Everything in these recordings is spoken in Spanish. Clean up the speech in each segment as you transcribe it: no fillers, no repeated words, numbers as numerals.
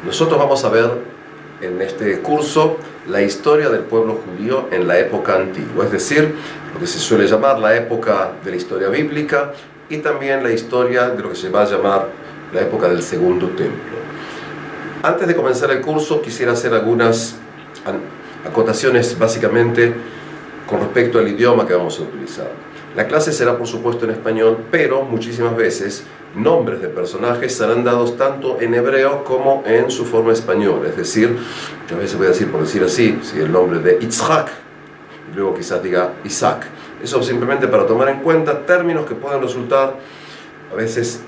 Nosotros vamos a ver en este curso la historia del pueblo judío en la época antigua, es decir, lo que se suele llamar la época de la historia bíblica y también la historia de lo que se va a llamar la época del Segundo Templo. Antes de comenzar el curso quisiera hacer algunas acotaciones básicamente con respecto al idioma que vamos a utilizar. La clase será por supuesto en español, pero muchísimas veces nombres de personajes serán dados tanto en hebreo como en su forma española. Es decir, yo a veces voy a decir, por decir así, si el nombre de Yitzhak, y luego quizás diga Isaac. Eso simplemente para tomar en cuenta términos que pueden resultar a veces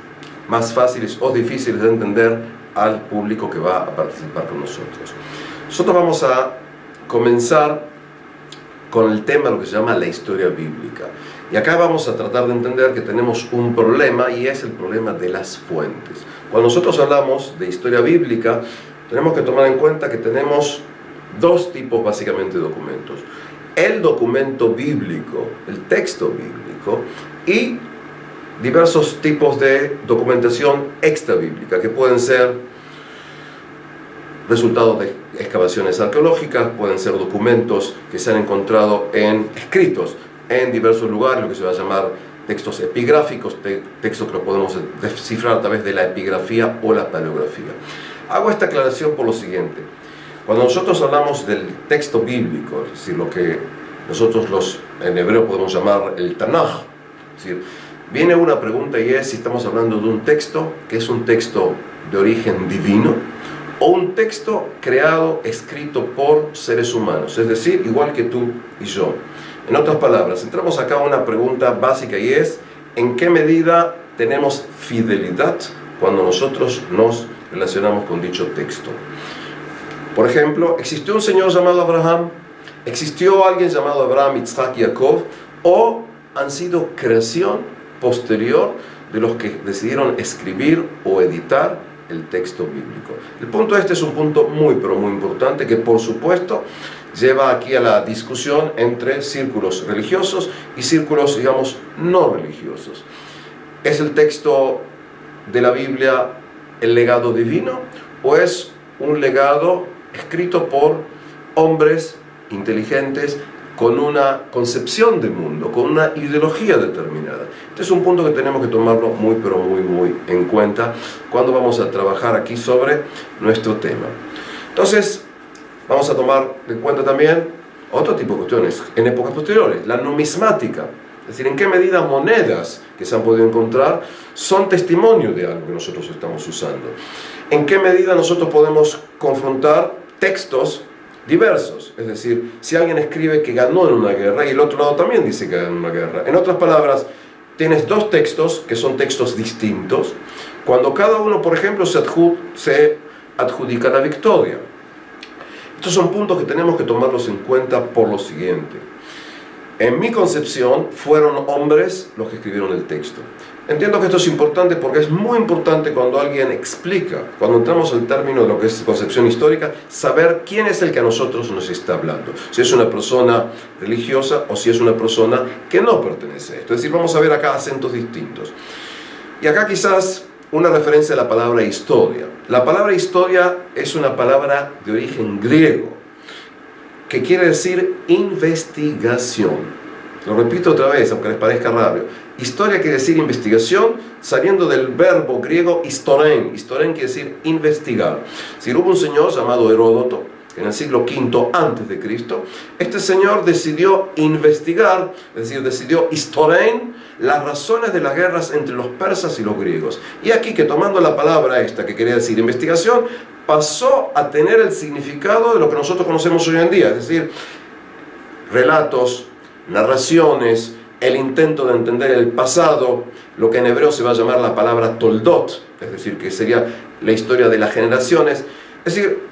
más fáciles o difíciles de entender al público que va a participar con nosotros. Nosotros vamos a comenzar con el tema de lo que se llama la historia bíblica. Y acá vamos a tratar de entender que tenemos un problema, y es el problema de las fuentes. Cuando nosotros hablamos de historia bíblica, tenemos que tomar en cuenta que tenemos dos tipos básicamente de documentos. El documento bíblico, el texto bíblico, y diversos tipos de documentación extrabíblica, que pueden ser resultados de excavaciones arqueológicas, pueden ser documentos que se han encontrado escritos en diversos lugares, lo que se va a llamar textos epigráficos, textos que lo podemos descifrar a través de la epigrafía o la paleografía. Hago esta aclaración por lo siguiente. Cuando nosotros hablamos del texto bíblico, es decir, lo que nosotros en hebreo podemos llamar el Tanaj, es decir, viene una pregunta y es si estamos hablando de un texto que es un texto de origen divino o un texto creado, escrito por seres humanos, es decir, igual que tú y yo. En otras palabras, entramos acá a una pregunta básica y es ¿en qué medida tenemos fidelidad cuando nosotros nos relacionamos con dicho texto? Por ejemplo, ¿existió un señor llamado Abraham? ¿Existió alguien llamado Abraham, Isaac y Jacob? ¿O han sido creación posterior de los que decidieron escribir o editar el texto bíblico? El punto este es un punto muy pero muy importante que por supuesto lleva aquí a la discusión entre círculos religiosos y círculos, digamos, no religiosos. ¿Es el texto de la Biblia el legado divino o es un legado escrito por hombres inteligentes con una concepción de mundo, con una ideología determinada? Este es un punto que tenemos que tomarlo muy pero muy en cuenta cuando vamos a trabajar aquí sobre nuestro tema. Entonces, vamos a tomar en cuenta también otro tipo de cuestiones en épocas posteriores, la numismática, es decir, en qué medida monedas que se han podido encontrar son testimonio de algo que nosotros estamos usando, en qué medida nosotros podemos confrontar textos diversos, es decir, si alguien escribe que ganó en una guerra y el otro lado también dice que ganó en una guerra. En otras palabras, tienes dos textos que son textos distintos, cuando cada uno, por ejemplo, se adjudica la victoria. Estos son puntos que tenemos que tomarlos en cuenta por lo siguiente. En mi concepción, fueron hombres los que escribieron el texto. Entiendo que esto es importante porque es muy importante cuando alguien explica, cuando entramos al término de lo que es concepción histórica, saber quién es el que a nosotros nos está hablando. Si es una persona religiosa o si es una persona que no pertenece a esto. Es decir, vamos a ver acá acentos distintos. Y acá quizás una referencia a la palabra historia. La palabra historia es una palabra de origen griego que quiere decir investigación. Lo repito otra vez, aunque les parezca raro. Historia quiere decir investigación, saliendo del verbo griego historen. Historen quiere decir investigar. Si hubo un señor llamado Heródoto, en el siglo V antes de Cristo, este señor decidió investigar, es decir, decidió historen, las razones de las guerras entre los persas y los griegos. Y aquí que tomando la palabra esta, que quería decir investigación, pasó a tener el significado de lo que nosotros conocemos hoy en día, es decir, relatos, narraciones, el intento de entender el pasado, lo que en hebreo se va a llamar la palabra toldot, es decir, que sería la historia de las generaciones. Es decir,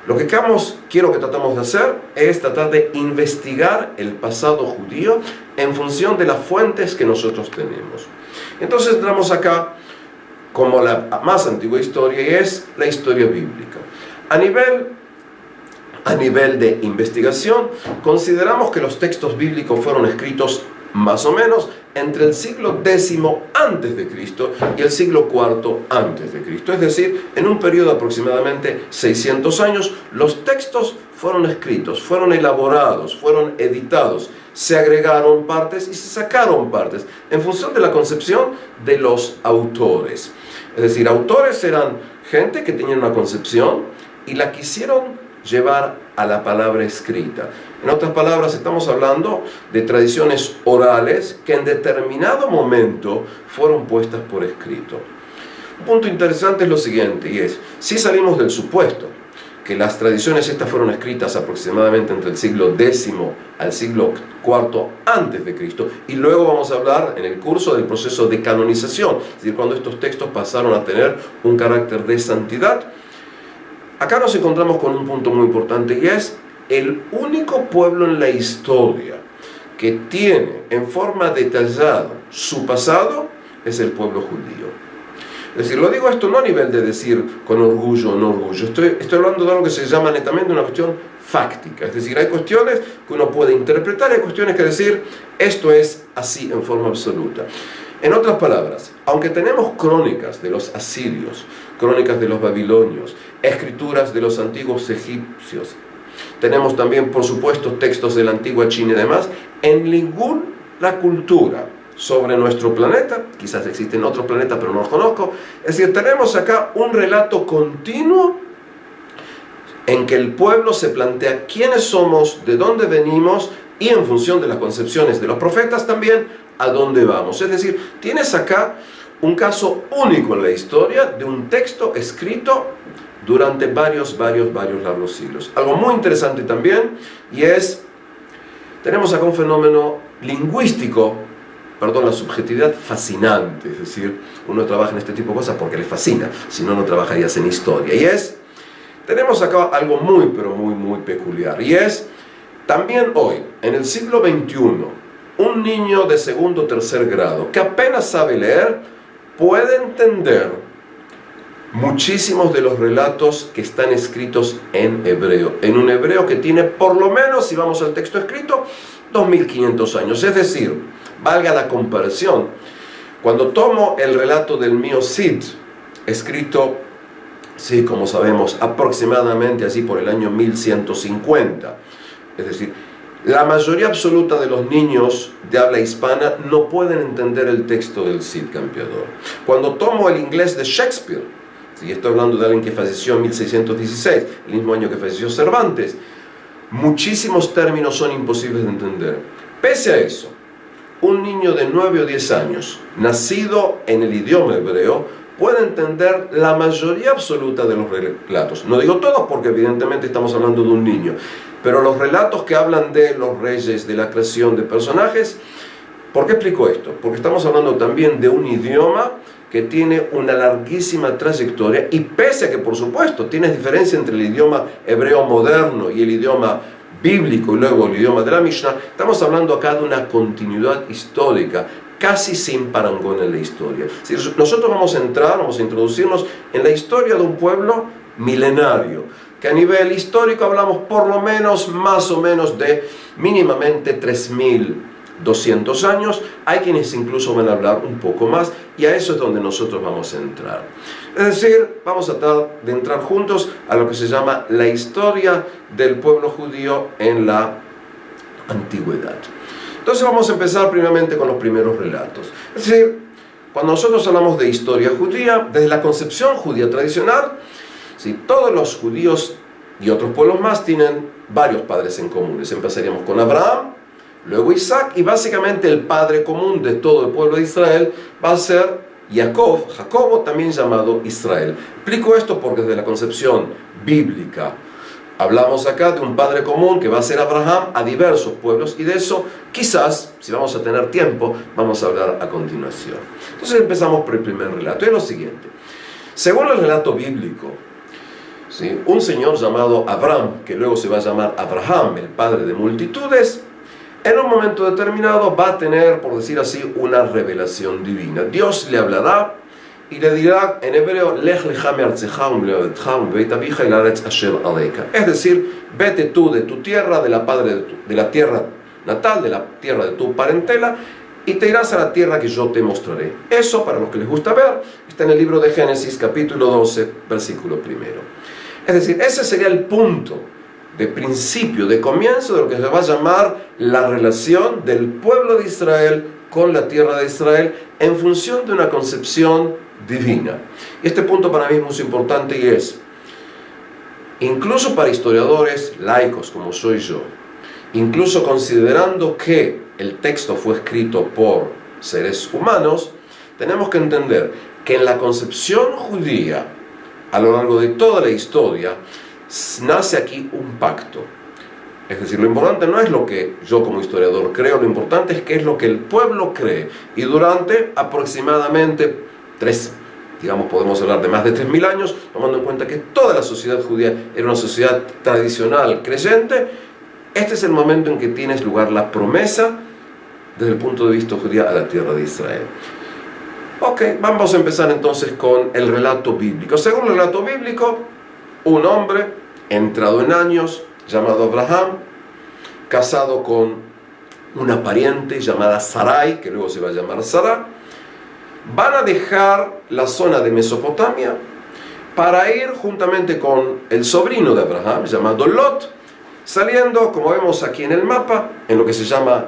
lo que quiero que tratamos de hacer es tratar de investigar el pasado judío en función de las fuentes que nosotros tenemos. Entonces entramos acá como la más antigua historia y es la historia bíblica. A nivel de investigación, consideramos que los textos bíblicos fueron escritos más o menos entre el siglo X antes de Cristo y el siglo IV antes de Cristo. Es decir, en un periodo de aproximadamente 600 años, los textos fueron escritos, fueron elaborados, fueron editados, se agregaron partes y se sacaron partes en función de la concepción de los autores. Es decir, autores eran gente que tenía una concepción y la quisieron llevar a la palabra escrita. En otras palabras, estamos hablando de tradiciones orales que en determinado momento fueron puestas por escrito. Un punto interesante es lo siguiente, y es, si salimos del supuesto que las tradiciones estas fueron escritas aproximadamente entre el siglo X al siglo IV antes de Cristo, y luego vamos a hablar en el curso del proceso de canonización, es decir, cuando estos textos pasaron a tener un carácter de santidad. Acá nos encontramos con un punto muy importante, y es el único pueblo en la historia que tiene en forma detallada su pasado es el pueblo judío. Es decir, lo digo esto no a nivel de decir con orgullo o no orgullo, estoy hablando de algo que se llama netamente una cuestión fáctica. Es decir, hay cuestiones que uno puede interpretar y hay cuestiones que decir esto es así en forma absoluta. En otras palabras, aunque tenemos crónicas de los asirios, crónicas de los babilonios, escrituras de los antiguos egipcios, tenemos también, por supuesto, textos de la antigua China y demás, en ninguna cultura sobre nuestro planeta, quizás existen otros planetas pero no los conozco, es decir, tenemos acá un relato continuo en que el pueblo se plantea quiénes somos, de dónde venimos y en función de las concepciones de los profetas también, a dónde vamos. Es decir, tienes acá un caso único en la historia de un texto escrito durante varios largos siglos. Algo muy interesante también, y es, tenemos acá un fenómeno lingüístico, la subjetividad fascinante, es decir, uno trabaja en este tipo de cosas porque le fascina, si no, no trabajarías en historia, y es, tenemos acá algo muy peculiar, y es, también hoy, en el siglo XXI, un niño de segundo o tercer grado que apenas sabe leer, puede entender muchísimos de los relatos que están escritos en hebreo, en un hebreo que tiene por lo menos, si vamos al texto escrito, 2500 años. Es decir, valga la comparación, cuando tomo el relato del mío Cid, escrito, sí, como sabemos, aproximadamente así por el año 1150, es decir, la mayoría absoluta de los niños de habla hispana no pueden entender el texto del Cid Campeador. Cuando tomo el inglés de Shakespeare, y estoy hablando de alguien que falleció en 1616, el mismo año que falleció Cervantes, muchísimos términos son imposibles de entender. Pese a eso, un niño de 9 o 10 años, nacido en el idioma hebreo, puede entender la mayoría absoluta de los relatos. No digo todos porque evidentemente estamos hablando de un niño, pero los relatos que hablan de los reyes, de la creación de personajes. ¿Por qué explico esto? Porque estamos hablando también de un idioma que tiene una larguísima trayectoria, y pese a que, por supuesto, tienes diferencia entre el idioma hebreo moderno y el idioma bíblico y luego el idioma de la Mishnah, estamos hablando acá de una continuidad histórica casi sin parangón en la historia. Si nosotros vamos a introducirnos en la historia de un pueblo milenario, que a nivel histórico hablamos por lo menos, más o menos de mínimamente 3200 años, hay quienes incluso van a hablar un poco más, y a eso es donde nosotros vamos a entrar. Es decir, vamos a tratar de entrar juntos a lo que se llama la historia del pueblo judío en la antigüedad. Entonces vamos a empezar primeramente con los primeros relatos. Es decir, cuando nosotros hablamos de historia judía, desde la concepción judía tradicional, ¿sí?, todos los judíos y otros pueblos más tienen varios padres en común. Empezaríamos con Abraham, luego Isaac, y básicamente el padre común de todo el pueblo de Israel va a ser Jacobo, también llamado Israel. Explico esto porque desde la concepción bíblica hablamos acá de un padre común que va a ser Abraham a diversos pueblos, y de eso quizás, si vamos a tener tiempo, vamos a hablar a continuación. Entonces empezamos por el primer relato, y es lo siguiente. Según el relato bíblico, ¿sí?, un señor llamado Abraham, que luego se va a llamar Abraham, el padre de multitudes, en un momento determinado va a tener, por decir así, una revelación divina. Dios le hablará y le dirá en hebreo, Lech lecha me'artzecha u'melevadecha u'mbeit avicha el haaretz asher aleika. Es decir, vete tú de tu tierra, de la tierra natal, de la tierra de tu parentela, y te irás a la tierra que yo te mostraré. Eso, para los que les gusta ver, está en el libro de Génesis, capítulo 12, versículo 1. Es decir, ese sería el punto de principio, de comienzo de lo que se va a llamar la relación del pueblo de Israel con la tierra de Israel en función de una concepción divina. Y este punto para mí es muy importante y es, incluso para historiadores laicos como soy yo, incluso considerando que el texto fue escrito por seres humanos, tenemos que entender que en la concepción judía, a lo largo de toda la historia, nace aquí un pacto. Es decir, lo importante no es lo que yo como historiador creo, lo importante es qué es lo que el pueblo cree. Y durante aproximadamente podemos hablar de más de 3000 años, tomando en cuenta que toda la sociedad judía era una sociedad tradicional, creyente, este es el momento en que tiene lugar la promesa desde el punto de vista judío a la tierra de Israel. Ok, vamos a empezar entonces con el relato bíblico. Según el relato bíblico, un hombre entrado en años, llamado Abraham, casado con una pariente llamada Sarai, que luego se va a llamar Sara, van a dejar la zona de Mesopotamia para ir juntamente con el sobrino de Abraham, llamado Lot, saliendo, como vemos aquí en el mapa, en lo que se llama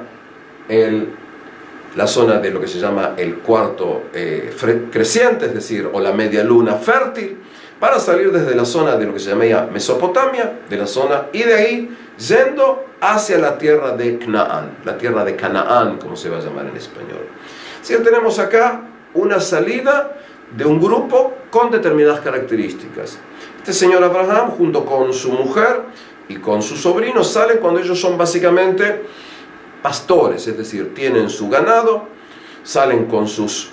la zona de lo que se llama el cuarto creciente, es decir, o la media luna fértil, para salir desde la zona de lo que se llama Mesopotamia, de la zona, y de ahí yendo hacia la tierra de Canaán, la tierra de Canaán, como se va a llamar en español. Así que tenemos acá una salida de un grupo con determinadas características. Este señor Abraham, junto con su mujer y con sus sobrinos, salen cuando ellos son básicamente pastores, es decir, tienen su ganado, salen con sus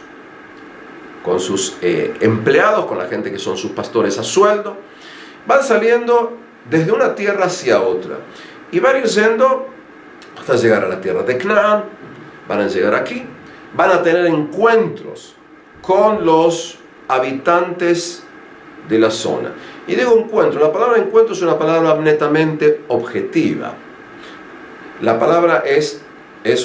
empleados, con la gente que son sus pastores a sueldo, van saliendo desde una tierra hacia otra y van a ir yendo hasta llegar a la tierra de Canaán. Van a llegar aquí, van a tener encuentros con los habitantes de la zona. Y digo encuentro, la palabra encuentro es una palabra netamente objetiva. La palabra es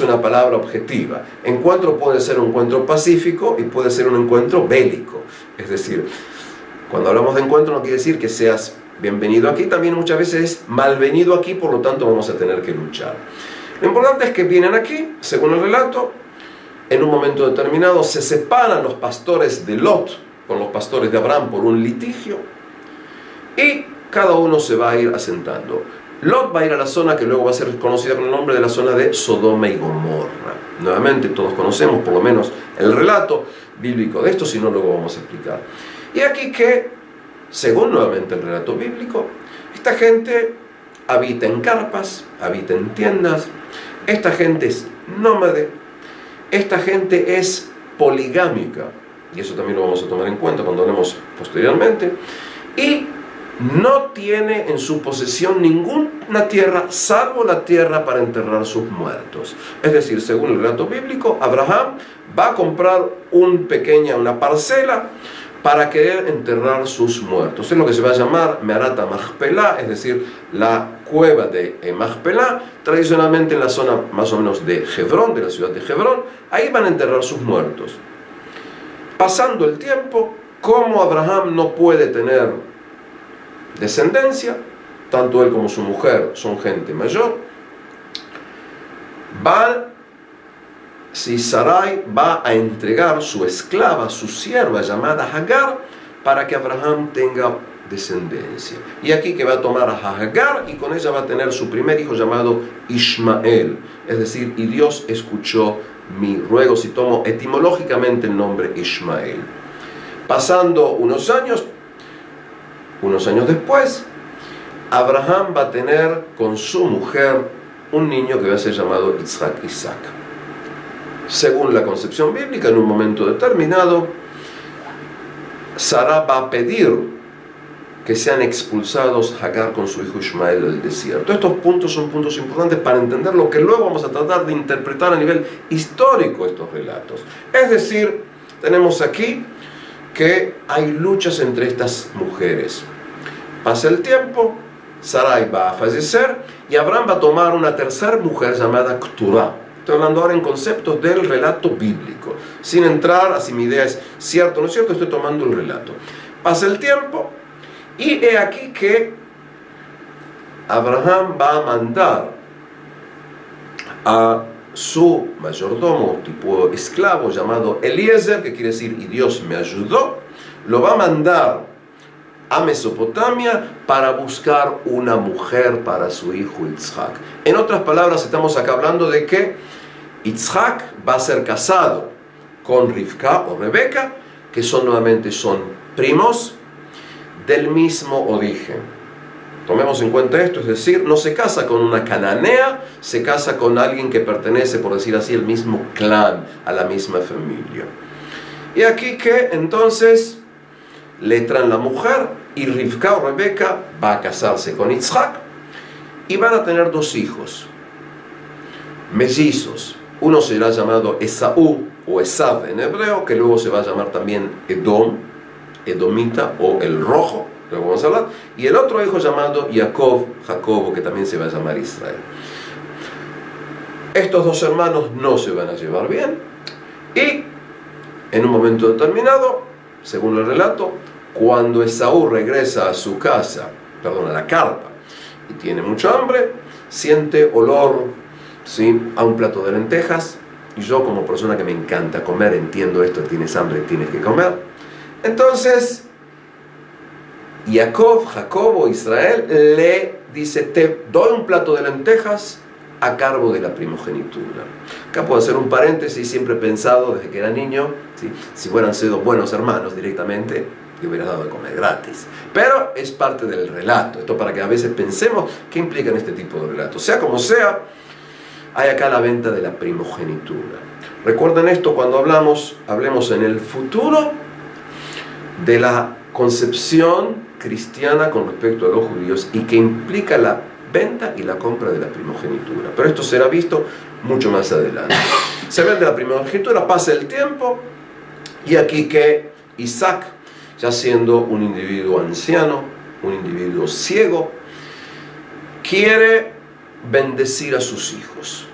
una palabra objetiva. Encuentro puede ser un encuentro pacífico y puede ser un encuentro bélico. Es decir, cuando hablamos de encuentro no quiere decir que seas bienvenido aquí, también muchas veces es malvenido aquí, por lo tanto vamos a tener que luchar. Lo importante es que vienen aquí, según el relato, en un momento determinado se separan los pastores de Lot con los pastores de Abraham por un litigio y cada uno se va a ir asentando. Lot va a ir a la zona que luego va a ser conocida con el nombre de la zona de Sodoma y Gomorra. Nuevamente todos conocemos por lo menos el relato bíblico de esto, si no luego vamos a explicar. Y aquí que, según nuevamente el relato bíblico, esta gente habita en carpas, habita en tiendas, esta gente es nómade, esta gente es poligámica, y eso también lo vamos a tomar en cuenta cuando hablemos posteriormente, y no tiene en su posesión ninguna tierra, salvo la tierra para enterrar sus muertos. Es decir, según el relato bíblico, Abraham va a comprar una parcela para querer enterrar sus muertos. Es lo que se va a llamar Meharata Machpelah, es decir, la cueva de Machpelah, tradicionalmente en la zona más o menos de Hebrón, de la ciudad de Hebrón. Ahí van a enterrar sus muertos. Pasando el tiempo, como Abraham no puede tener descendencia, tanto él como su mujer son gente mayor, Sarai va a entregar su esclava, su sierva llamada Hagar, para que Abraham tenga descendencia. Y aquí que va a tomar a Hagar y con ella va a tener su primer hijo llamado Ismael. Es decir, y Dios escuchó mi ruego, si tomo etimológicamente el nombre Ismael. Pasando unos años después, Abraham va a tener con su mujer un niño que va a ser llamado Isaac. Según la concepción bíblica, en un momento determinado, Sara va a pedir que sean expulsados Hagar con su hijo Ismael del desierto. Estos puntos son puntos importantes para entender lo que luego vamos a tratar de interpretar a nivel histórico estos relatos. Es decir, tenemos aquí que hay luchas entre estas mujeres. Pasa el tiempo, Sarai va a fallecer y Abraham va a tomar una tercera mujer llamada Keturah. Estoy hablando ahora en conceptos del relato bíblico, sin entrar a si mi idea es cierta o no es cierta, estoy tomando el relato. Pasa el tiempo y he aquí que Abraham va a mandar a su mayordomo, tipo esclavo, llamado Eliezer, que quiere decir, y Dios me ayudó, lo va a mandar a Mesopotamia para buscar una mujer para su hijo Yitzhak. En otras palabras, estamos acá hablando de que Yitzhak va a ser casado con Rivka o Rebeca, que nuevamente son primos del mismo origen. Tomemos en cuenta esto, es decir, no se casa con una cananea, se casa con alguien que pertenece, por decir así, al mismo clan, a la misma familia. Y aquí que entonces le traen la mujer y Rivka o Rebeca va a casarse con Yitzhak y van a tener dos hijos, mellizos. Uno será llamado Esaú o Esav en hebreo, que luego se va a llamar también Edom, Edomita o el rojo, luego vamos a hablar, y el otro hijo llamado Jacobo, que también se va a llamar Israel. Estos dos hermanos no se van a llevar bien y en un momento determinado, según el relato, cuando Esaú regresa a su casa, a la carpa, y tiene mucha hambre, siente olor, ¿sí?, a un plato de lentejas, y yo como persona que me encanta comer, entiendo esto, tienes hambre, tienes que comer. Entonces Jacobo, Israel, le dice, te doy un plato de lentejas a cargo de la primogenitura. Acá puedo hacer un paréntesis, siempre he pensado desde que era niño, ¿sí?, si hubieran sido buenos hermanos directamente, te hubieras dado de comer gratis. Pero es parte del relato, esto para que a veces pensemos qué implican este tipo de relatos. Sea como sea, hay acá la venta de la primogenitura. Recuerden esto cuando hablemos en el futuro de la concepción cristiana con respecto a los judíos y que implica la venta y la compra de la primogenitura. Pero esto será visto mucho más adelante. Se vende la primogenitura, pasa el tiempo y aquí que Isaac, ya siendo un individuo anciano, un individuo ciego, quiere bendecir a sus hijos.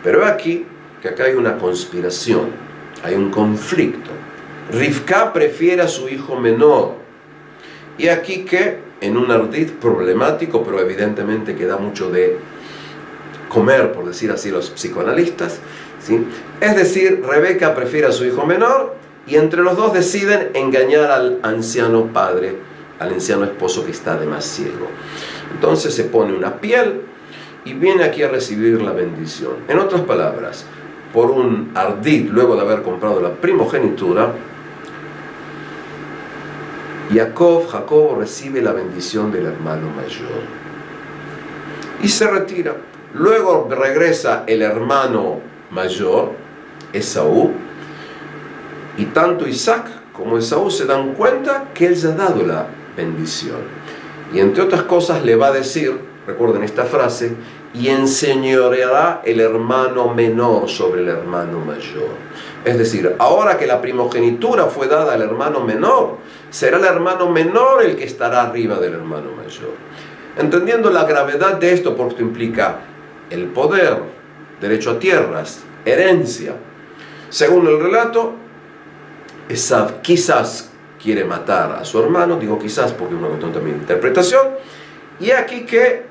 Pero aquí que acá hay una conspiración, hay un conflicto. Rivka prefiere a su hijo menor. Y aquí que en un ardid problemático, pero evidentemente que da mucho de comer, por decir así, los psicoanalistas, ¿sí?, es decir, Rebeca prefiere a su hijo menor y entre los dos deciden engañar al anciano padre, al anciano esposo que está además ciego. Entonces se pone una piel y viene aquí a recibir la bendición. En otras palabras, por un ardid, luego de haber comprado la primogenitura, Jacobo recibe la bendición del hermano mayor y se retira. Luego regresa el hermano mayor, Esaú, y tanto Isaac como Esaú se dan cuenta que él ya ha dado la bendición. Y entre otras cosas le va a decir, recuerden esta frase, y enseñoreará el hermano menor sobre el hermano mayor. Es decir, ahora que la primogenitura fue dada al hermano menor, será el hermano menor el que estará arriba del hermano mayor. Entendiendo la gravedad de esto, porque esto implica el poder, derecho a tierras, herencia. Según el relato, Esav quizás quiere matar a su hermano, digo quizás porque es una cuestión también de interpretación, y aquí que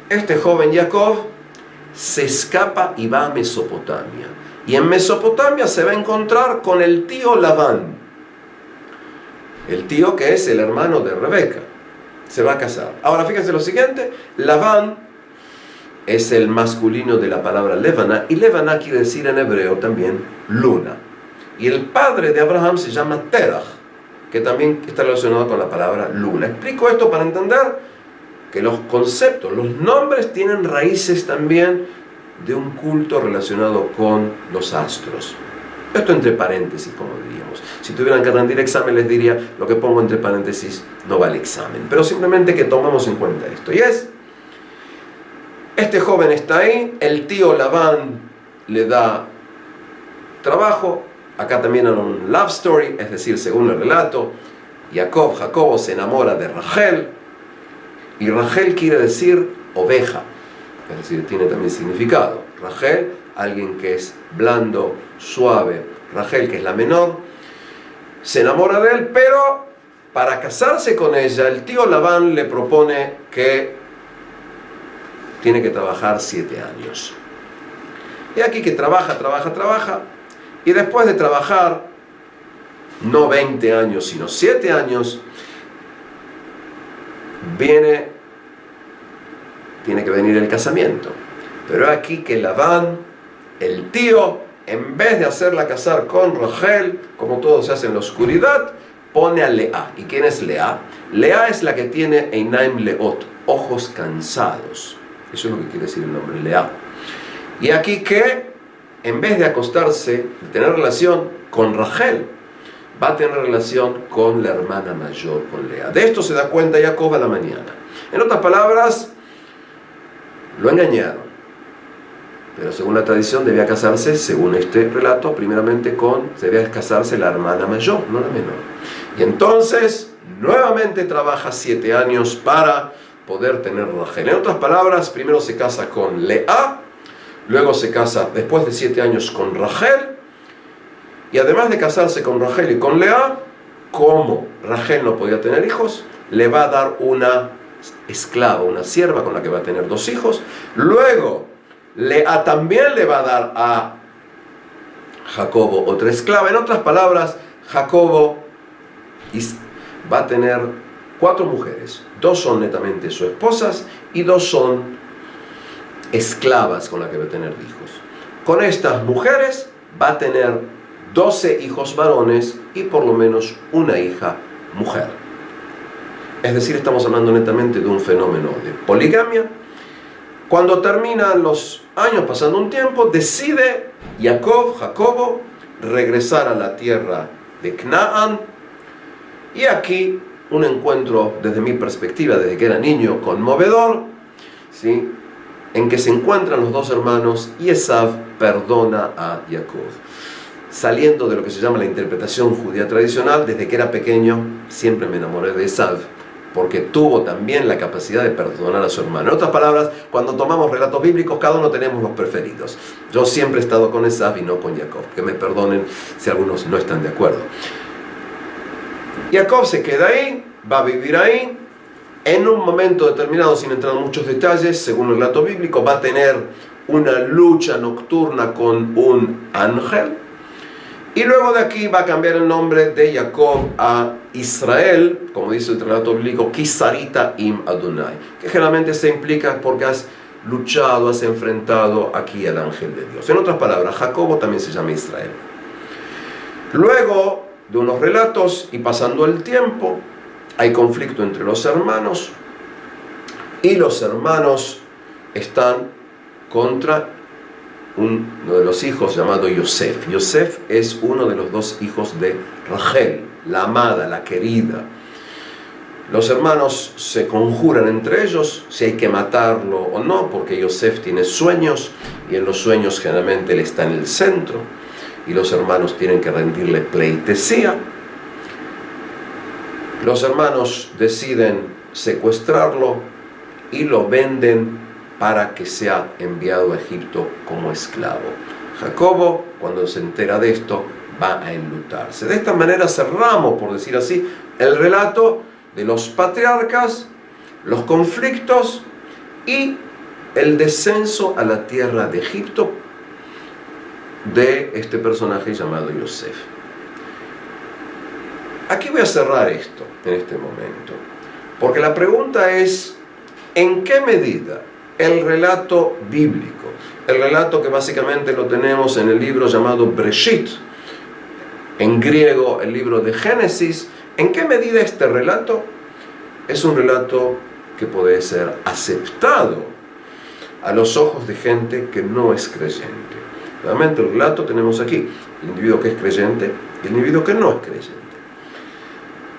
este joven Jacob se escapa y va a Mesopotamia. Y en Mesopotamia se va a encontrar con el tío Labán, el tío que es el hermano de Rebeca. Se va a casar. Ahora fíjense lo siguiente, Labán es el masculino de la palabra Levaná, y Levaná quiere decir en hebreo también luna. Y el padre de Abraham se llama Terach, que también está relacionado con la palabra luna. Explico esto para entender que los conceptos, los nombres tienen raíces también de un culto relacionado con los astros. Esto entre paréntesis, como diríamos. Si tuvieran que rendir examen les diría, lo que pongo entre paréntesis no vale examen. Pero simplemente que tomamos en cuenta esto. Y es, este joven está ahí, el tío Labán le da trabajo. Acá también hay un love story, es decir, según el relato, Jacobo se enamora de Rachel, y Rachel quiere decir oveja, es decir, tiene también significado. Rachel alguien que es blando, suave. Rachel, que es la menor, se enamora de él, pero para casarse con ella, el tío Labán le propone que tiene que trabajar 7 años. Y aquí que trabaja, y después de trabajar, no 20 años, sino 7 años, tiene que venir el casamiento. Pero aquí que Labán, el tío, en vez de hacerla casar con Rachel, como todo se hace en la oscuridad, pone a Lea. ¿Y quién es Lea? Lea es la que tiene Einaim Leot, ojos cansados. Eso es lo que quiere decir el nombre, Lea. Y aquí que, en vez de acostarse, de tener relación con Rachel, va a tener relación con la hermana mayor, con Lea. De esto se da cuenta Jacob a la mañana. En otras palabras, lo engañaron. Pero según la tradición debía casarse, según este relato, primeramente debía casarse la hermana mayor, no la menor. Y entonces, nuevamente trabaja 7 años para poder tener Rachel. En otras palabras, primero se casa con Lea, luego se casa después de 7 años con Rachel, y además de casarse con Rachel y con Lea, como Rachel no podía tener hijos, le va a dar una esclava, una sierva con la que va a tener 2 hijos. Luego, Lea también le va a dar a Jacobo otra esclava. En otras palabras, Jacobo va a tener 4 mujeres. 2 son netamente sus esposas y 2 son esclavas con las que va a tener hijos. Con estas mujeres va a tener 12 hijos varones y por lo menos una hija mujer. Es decir, estamos hablando netamente de un fenómeno de poligamia. Cuando terminan los años, pasando un tiempo, decide Jacobo, regresar a la tierra de Canaán. Y aquí un encuentro, desde mi perspectiva, desde que era niño, conmovedor, ¿sí?, en que se encuentran los 2 hermanos y Esav perdona a Jacob. Saliendo de lo que se llama la interpretación judía tradicional, desde que era pequeño siempre me enamoré de Esav, porque tuvo también la capacidad de perdonar a su hermano. En otras palabras, cuando tomamos relatos bíblicos, cada uno tenemos los preferidos. Yo siempre he estado con Esav y no con Jacob. Que me perdonen si algunos no están de acuerdo. Jacob se queda ahí, va a vivir ahí. En un momento determinado, sin entrar en muchos detalles, según el relato bíblico, va a tener una lucha nocturna con un ángel. Y luego de aquí va a cambiar el nombre de Jacob a Israel, como dice el relato bíblico, Kisarita im Adonai, que generalmente se implica porque has luchado, has enfrentado aquí al ángel de Dios. En otras palabras, Jacobo también se llama Israel. Luego de unos relatos y pasando el tiempo, hay conflicto entre los hermanos y los hermanos están contra uno de los hijos llamado Yosef. Yosef es uno de los 2 hijos de Rachel, la amada, la querida. Los hermanos se conjuran entre ellos si hay que matarlo o no, porque Yosef tiene sueños y en los sueños generalmente él está en el centro y los hermanos tienen que rendirle pleitesía. Los hermanos deciden secuestrarlo y lo venden para que sea enviado a Egipto como esclavo. Jacobo, cuando se entera de esto, va a enlutarse. De esta manera cerramos, por decir así, el relato de los patriarcas, los conflictos y el descenso a la tierra de Egipto de este personaje llamado Yosef. Aquí voy a cerrar esto en este momento, porque la pregunta es: ¿en qué medida el relato bíblico, el relato que básicamente lo tenemos en el libro llamado Breshit, en griego el libro de Génesis, en qué medida este relato es un relato que puede ser aceptado a los ojos de gente que no es creyente? Realmente el relato tenemos aquí el individuo que es creyente y el individuo que no es creyente.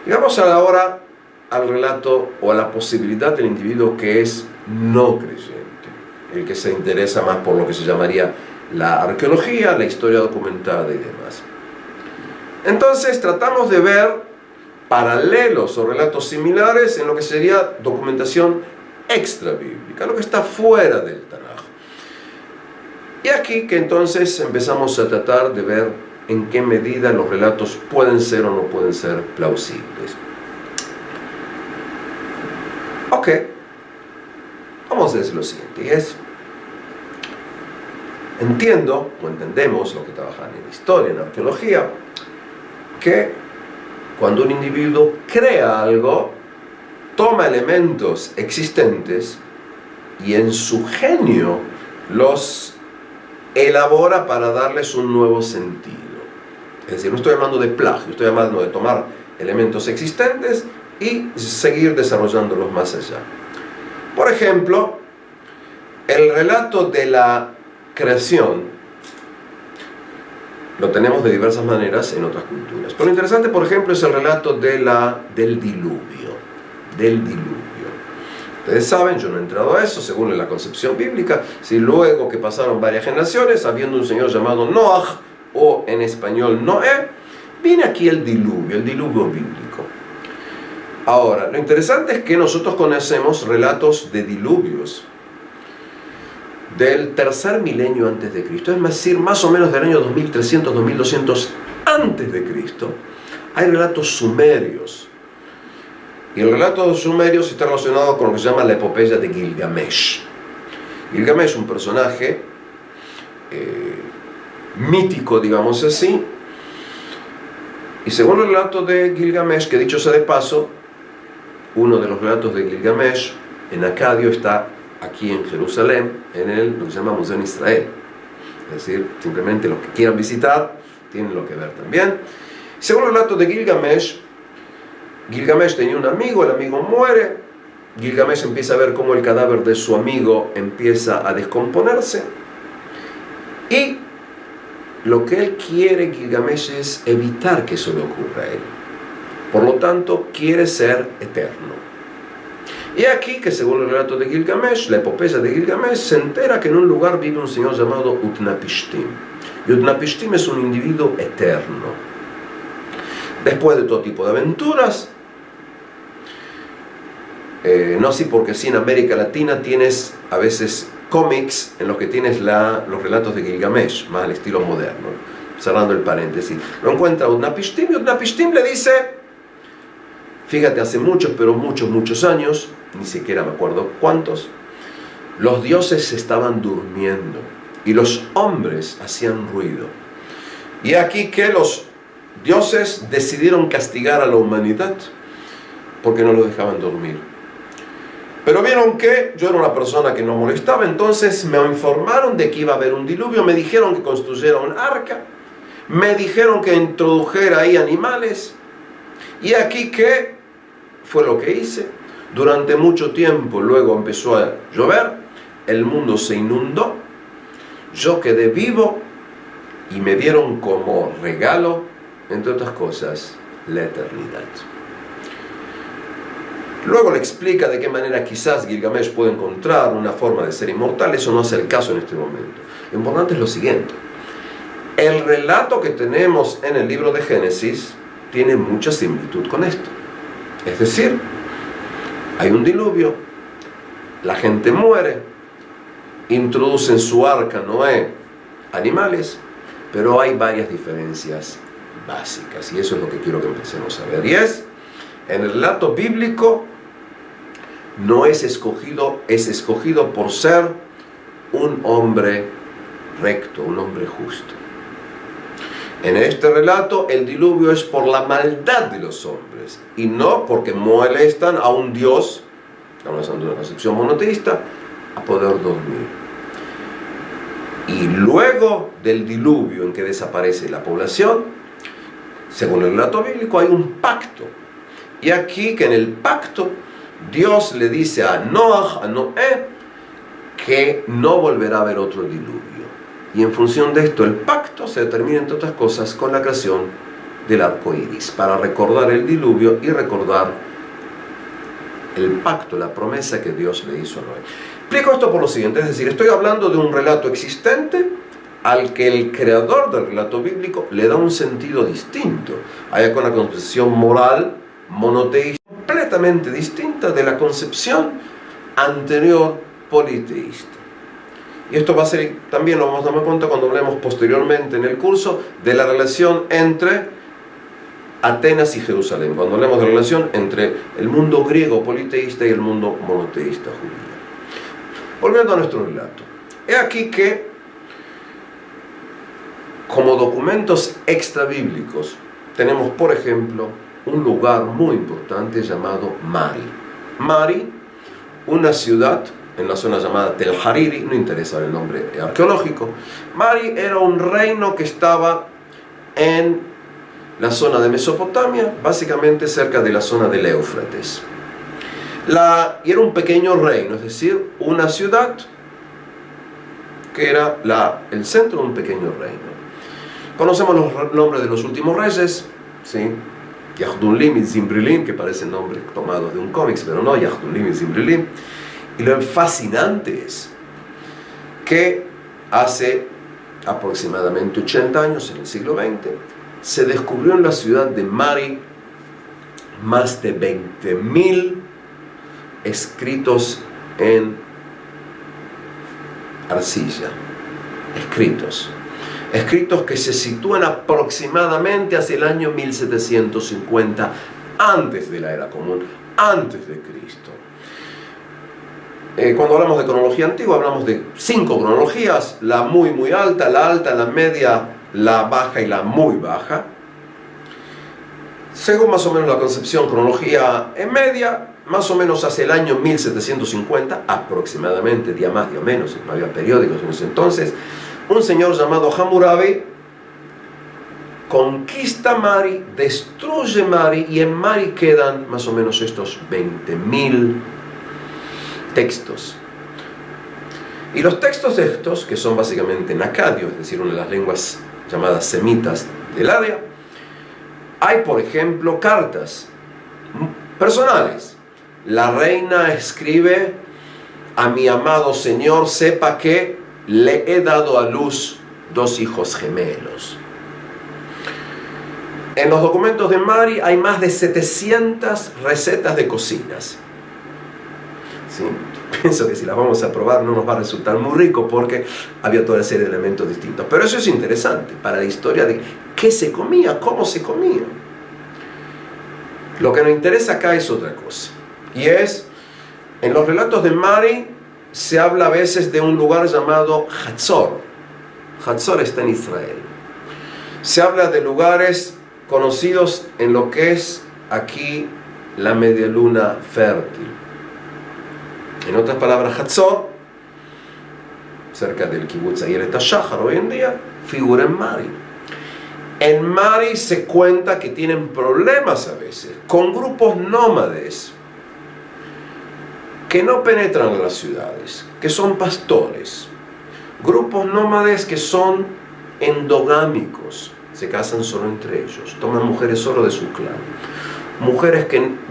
Y vamos ahora al relato o a la posibilidad del individuo que es no creyente, el que se interesa más por lo que se llamaría la arqueología, la historia documentada y demás. Entonces tratamos de ver paralelos o relatos similares en lo que sería documentación extra bíblica, lo que está fuera del Tanaj. Y aquí que entonces empezamos a tratar de ver en qué medida los relatos pueden ser o no pueden ser plausibles. Ok, vamos a decir lo siguiente, y es, entiendo, o entendemos lo que trabajan en historia, en arqueología, que cuando un individuo crea algo, toma elementos existentes y en su genio los elabora para darles un nuevo sentido. Es decir, no estoy hablando de plagio, estoy hablando de tomar elementos existentes y seguir desarrollándolos más allá. Por ejemplo, el relato de la creación lo tenemos de diversas maneras en otras culturas. Pero lo interesante, por ejemplo, es el relato del diluvio. Ustedes saben, yo no he entrado a eso, según la concepción bíblica, si luego que pasaron varias generaciones, habiendo un señor llamado Noah, o en español Noé, viene aquí el diluvio bíblico. Ahora, lo interesante es que nosotros conocemos relatos de diluvios del tercer milenio antes de Cristo, es decir, más o menos del año 2300, 2200 antes de Cristo. Hay relatos sumerios. Y el relato de los sumerios está relacionado con lo que se llama la epopeya de Gilgamesh. Gilgamesh es un personaje mítico, digamos así. Y según el relato de Gilgamesh, que dicho sea de paso, uno de los relatos de Gilgamesh en acadio está aquí en Jerusalén, en lo que se llama Museo en Israel. Es decir, simplemente los que quieran visitar tienen lo que ver también. Según el relato de Gilgamesh, Gilgamesh tenía un amigo, el amigo muere, Gilgamesh empieza a ver cómo el cadáver de su amigo empieza a descomponerse, y lo que él quiere, Gilgamesh, es evitar que eso le ocurra a él. Por lo tanto, quiere ser eterno. Y aquí que según el relato de Gilgamesh, la epopeya de Gilgamesh, se entera que en un lugar vive un señor llamado Utnapishtim. Y Utnapishtim es un individuo eterno. Después de todo tipo de aventuras, no así porque sí, en América Latina tienes a veces cómics en los que tienes los relatos de Gilgamesh, más al estilo moderno. Cerrando el paréntesis, lo encuentra Utnapishtim y Utnapishtim le dice, fíjate, hace muchos años, ni siquiera me acuerdo cuántos, los dioses estaban durmiendo y los hombres hacían ruido. Y aquí que los dioses decidieron castigar a la humanidad porque no lo dejaban dormir. Pero vieron que yo era una persona que no molestaba, entonces me informaron de que iba a haber un diluvio, me dijeron que construyera un arca, me dijeron que introdujera ahí animales, y aquí que fue lo que hice. Durante mucho tiempo luego empezó a llover, el mundo se inundó, yo quedé vivo y me dieron como regalo, entre otras cosas, la eternidad. Luego le explica de qué manera quizás Gilgamesh puede encontrar una forma de ser inmortal. Eso no es el caso en este momento. Lo importante es lo siguiente. El relato que tenemos en el libro de Génesis tiene mucha similitud con esto. Es decir, hay un diluvio, la gente muere, introduce en su arca Noé animales, pero hay varias diferencias básicas, y eso es lo que quiero que empecemos a ver. Y es, en el relato bíblico, no es escogido por ser un hombre recto, un hombre justo. En este relato, el diluvio es por la maldad de los hombres, y no porque molestan a un Dios, estamos hablando de una concepción monoteísta, a poder dormir. Y luego del diluvio en que desaparece la población, según el relato bíblico, hay un pacto. Y aquí que en el pacto Dios le dice a Noé, que no volverá a haber otro diluvio. Y en función de esto, el pacto se determina, entre otras cosas, con la creación del arco iris, para recordar el diluvio y recordar el pacto, la promesa que Dios le hizo a Noé. Explico esto por lo siguiente, es decir, estoy hablando de un relato existente al que el creador del relato bíblico le da un sentido distinto. Hay una concepción moral monoteísta completamente distinta de la concepción anterior politeísta. Y esto va a ser, también lo vamos a dar cuenta cuando hablemos posteriormente en el curso, de la relación entre Atenas y Jerusalén, cuando hablemos de la relación entre el mundo griego politeísta y el mundo monoteísta judío. Volviendo a nuestro relato, he aquí que, como documentos extrabíblicos, tenemos, por ejemplo, un lugar muy importante llamado Mari. Mari, una ciudad en la zona llamada Tel Hariri, no interesa el nombre arqueológico. Mari era un reino que estaba en la zona de Mesopotamia, básicamente cerca de la zona del Éufrates. Y era un pequeño reino, es decir, una ciudad que era el centro de un pequeño reino. Conocemos los nombres de los últimos reyes, ¿sí? Yahdulim y Zimbrilim, que parecen nombres tomados de un cómic, pero no, Yahdulim y Zimbrilim. Y lo fascinante es que hace aproximadamente 80 años, en el siglo XX, se descubrió en la ciudad de Mari más de 20.000 escritos en arcilla. Escritos que se sitúan aproximadamente hacia el año 1750, antes de la era común, antes de Cristo. Cuando hablamos de cronología antigua, hablamos de 5 cronologías: la muy alta, la media, la baja y la muy baja. Según más o menos la concepción, cronología en media, más o menos hacia el año 1750, aproximadamente, día más, día menos, no había periódicos en ese entonces, un señor llamado Hammurabi conquista Mari, destruye Mari, y en Mari quedan más o menos estos 20.000 textos. Y los textos estos, que son básicamente en acadio, es decir, una de las lenguas llamadas semitas del área, hay, por ejemplo, cartas personales. La reina escribe: a mi amado señor, sepa que le he dado a luz 2 hijos gemelos. En los documentos de Mari hay más de 700 recetas de cocinas. ¿Sí? Pienso que si las vamos a probar no nos va a resultar muy rico, porque había toda una serie de elementos distintos. Pero eso es interesante para la historia de qué se comía, cómo se comía. Lo que nos interesa acá es otra cosa. Y es, en los relatos de Mari se habla a veces de un lugar llamado Hatzor. Hatzor está en Israel. Se habla de lugares conocidos en lo que es aquí la media luna fértil. En otras palabras, Hatzor, cerca del Kibbutz Ayelet HaShahar hoy en día, figura en Mari. En Mari se cuenta que tienen problemas a veces con grupos nómades que no penetran en las ciudades, que son pastores. Grupos nómades que son endogámicos, se casan solo entre ellos, toman mujeres solo de su clan.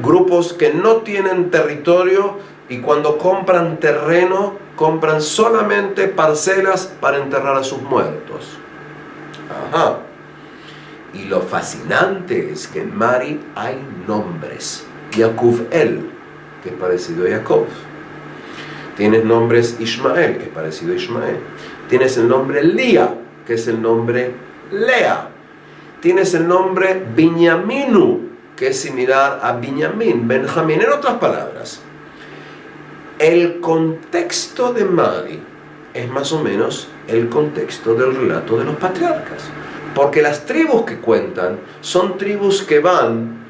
Grupos que no tienen territorio, y cuando compran terreno, compran solamente parcelas para enterrar a sus muertos. Ajá. Y lo fascinante es que en Mari hay nombres. Yaakov-el, que es parecido a Jacob. Tienes nombres Ismael, que es parecido a Ismael. Tienes el nombre Lía, que es el nombre Lea. Tienes el nombre Binyaminu, que es similar a Binyamin, Benjamín. En otras palabras, el contexto de Mari es más o menos el contexto del relato de los patriarcas. Porque las tribus que cuentan son tribus que van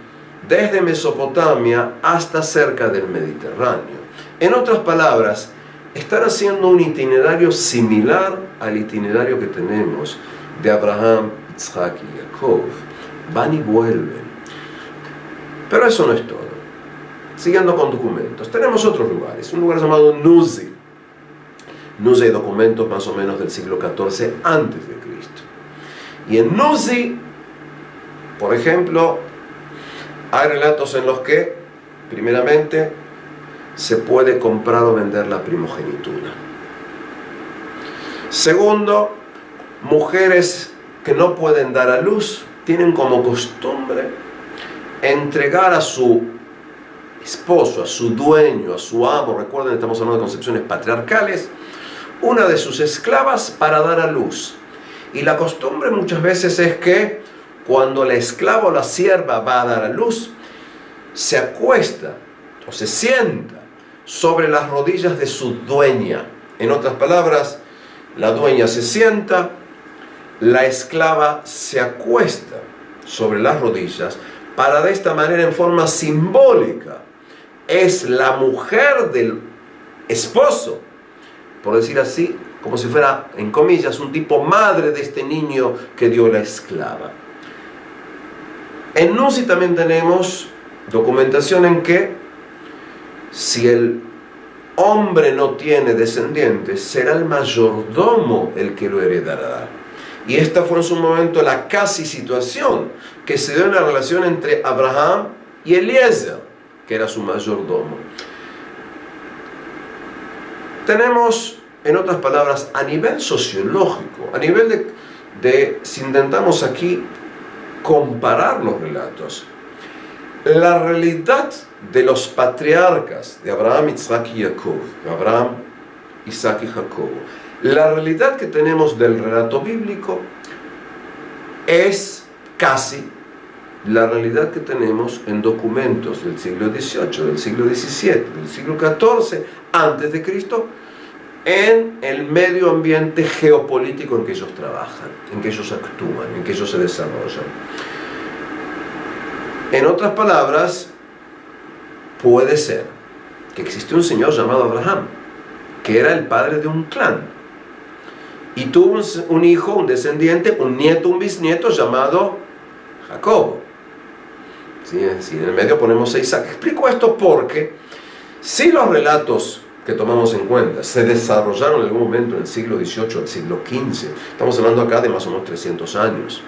desde Mesopotamia hasta cerca del Mediterráneo. En otras palabras, están haciendo un itinerario similar al itinerario que tenemos de Abraham, Isaac y Jacob. Van y vuelven. Pero eso no es todo. Siguiendo con documentos, tenemos otros lugares. Un lugar llamado Nuzi. Nuzi hay documentos más o menos del siglo XIV antes de Cristo. Y en Nuzi, por ejemplo, hay relatos en los que, primeramente, se puede comprar o vender la primogenitura. Segundo, mujeres que no pueden dar a luz tienen como costumbre entregar a su esposo, a su dueño, a su amo, recuerden, estamos hablando de concepciones patriarcales, una de sus esclavas para dar a luz. Y la costumbre muchas veces es que cuando la esclava o la sierva va a dar a luz, se acuesta o se sienta sobre las rodillas de su dueña. En otras palabras, la dueña se sienta, la esclava se acuesta sobre las rodillas para de esta manera, en forma simbólica, es la mujer del esposo, por decir así, como si fuera, en comillas, un tipo madre de este niño que dio la esclava. En Nunzi también tenemos documentación en que si el hombre no tiene descendientes, será el mayordomo el que lo heredará. Y esta fue en su momento la casi situación que se dio en la relación entre Abraham y Eliezer, que era su mayordomo. Tenemos, en otras palabras, a nivel sociológico, a nivel de si intentamos aquí comparar los relatos, la realidad de los patriarcas de Abraham, Isaac y Jacob, Abraham, Isaac y Jacob, la realidad que tenemos del relato bíblico es casi la realidad que tenemos en documentos del siglo XVIII, del siglo XVII, del siglo XIV, antes de Cristo, en el medio ambiente geopolítico en que ellos trabajan, en que ellos actúan, en que ellos se desarrollan. En otras palabras, puede ser que existió un señor llamado Abraham, que era el padre de un clan, y tuvo un hijo, un descendiente, un nieto, un bisnieto llamado Jacob. ¿Sí? En el medio ponemos a Isaac. Explico esto porque si los relatos que tomamos en cuenta se desarrollaron en algún momento en el siglo XVIII, el siglo XV, estamos hablando acá de más o menos 300 años.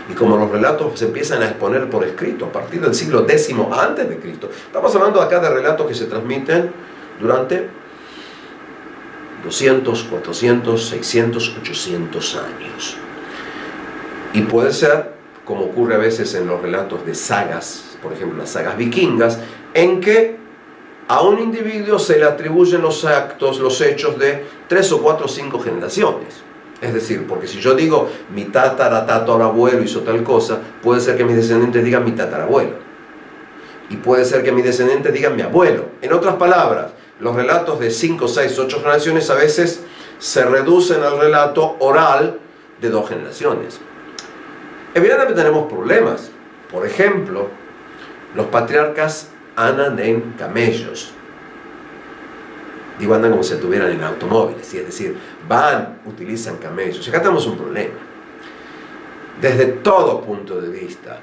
Y como los relatos se empiezan a exponer por escrito a partir del siglo X antes de Cristo, estamos hablando acá de relatos que se transmiten durante 200, 400, 600, 800 años. Y puede ser, como ocurre a veces en los relatos de sagas, por ejemplo las sagas vikingas, en que a un individuo se le atribuyen los actos, los hechos de 3 o 4 o 5 generaciones. Es decir, porque si yo digo mi tatarabuelo hizo tal cosa, puede ser que mis descendientes digan mi tatarabuelo. Y puede ser que mis descendientes digan mi abuelo. En otras palabras, los relatos de 5, 6, 8 generaciones a veces se reducen al relato oral de 2 generaciones. Evidentemente tenemos problemas. Por ejemplo, los patriarcas andan en camellos. Digo, andan como si estuvieran en automóviles, ¿sí? Es decir, van, utilizan camellos. Y acá tenemos un problema. Desde todo punto de vista,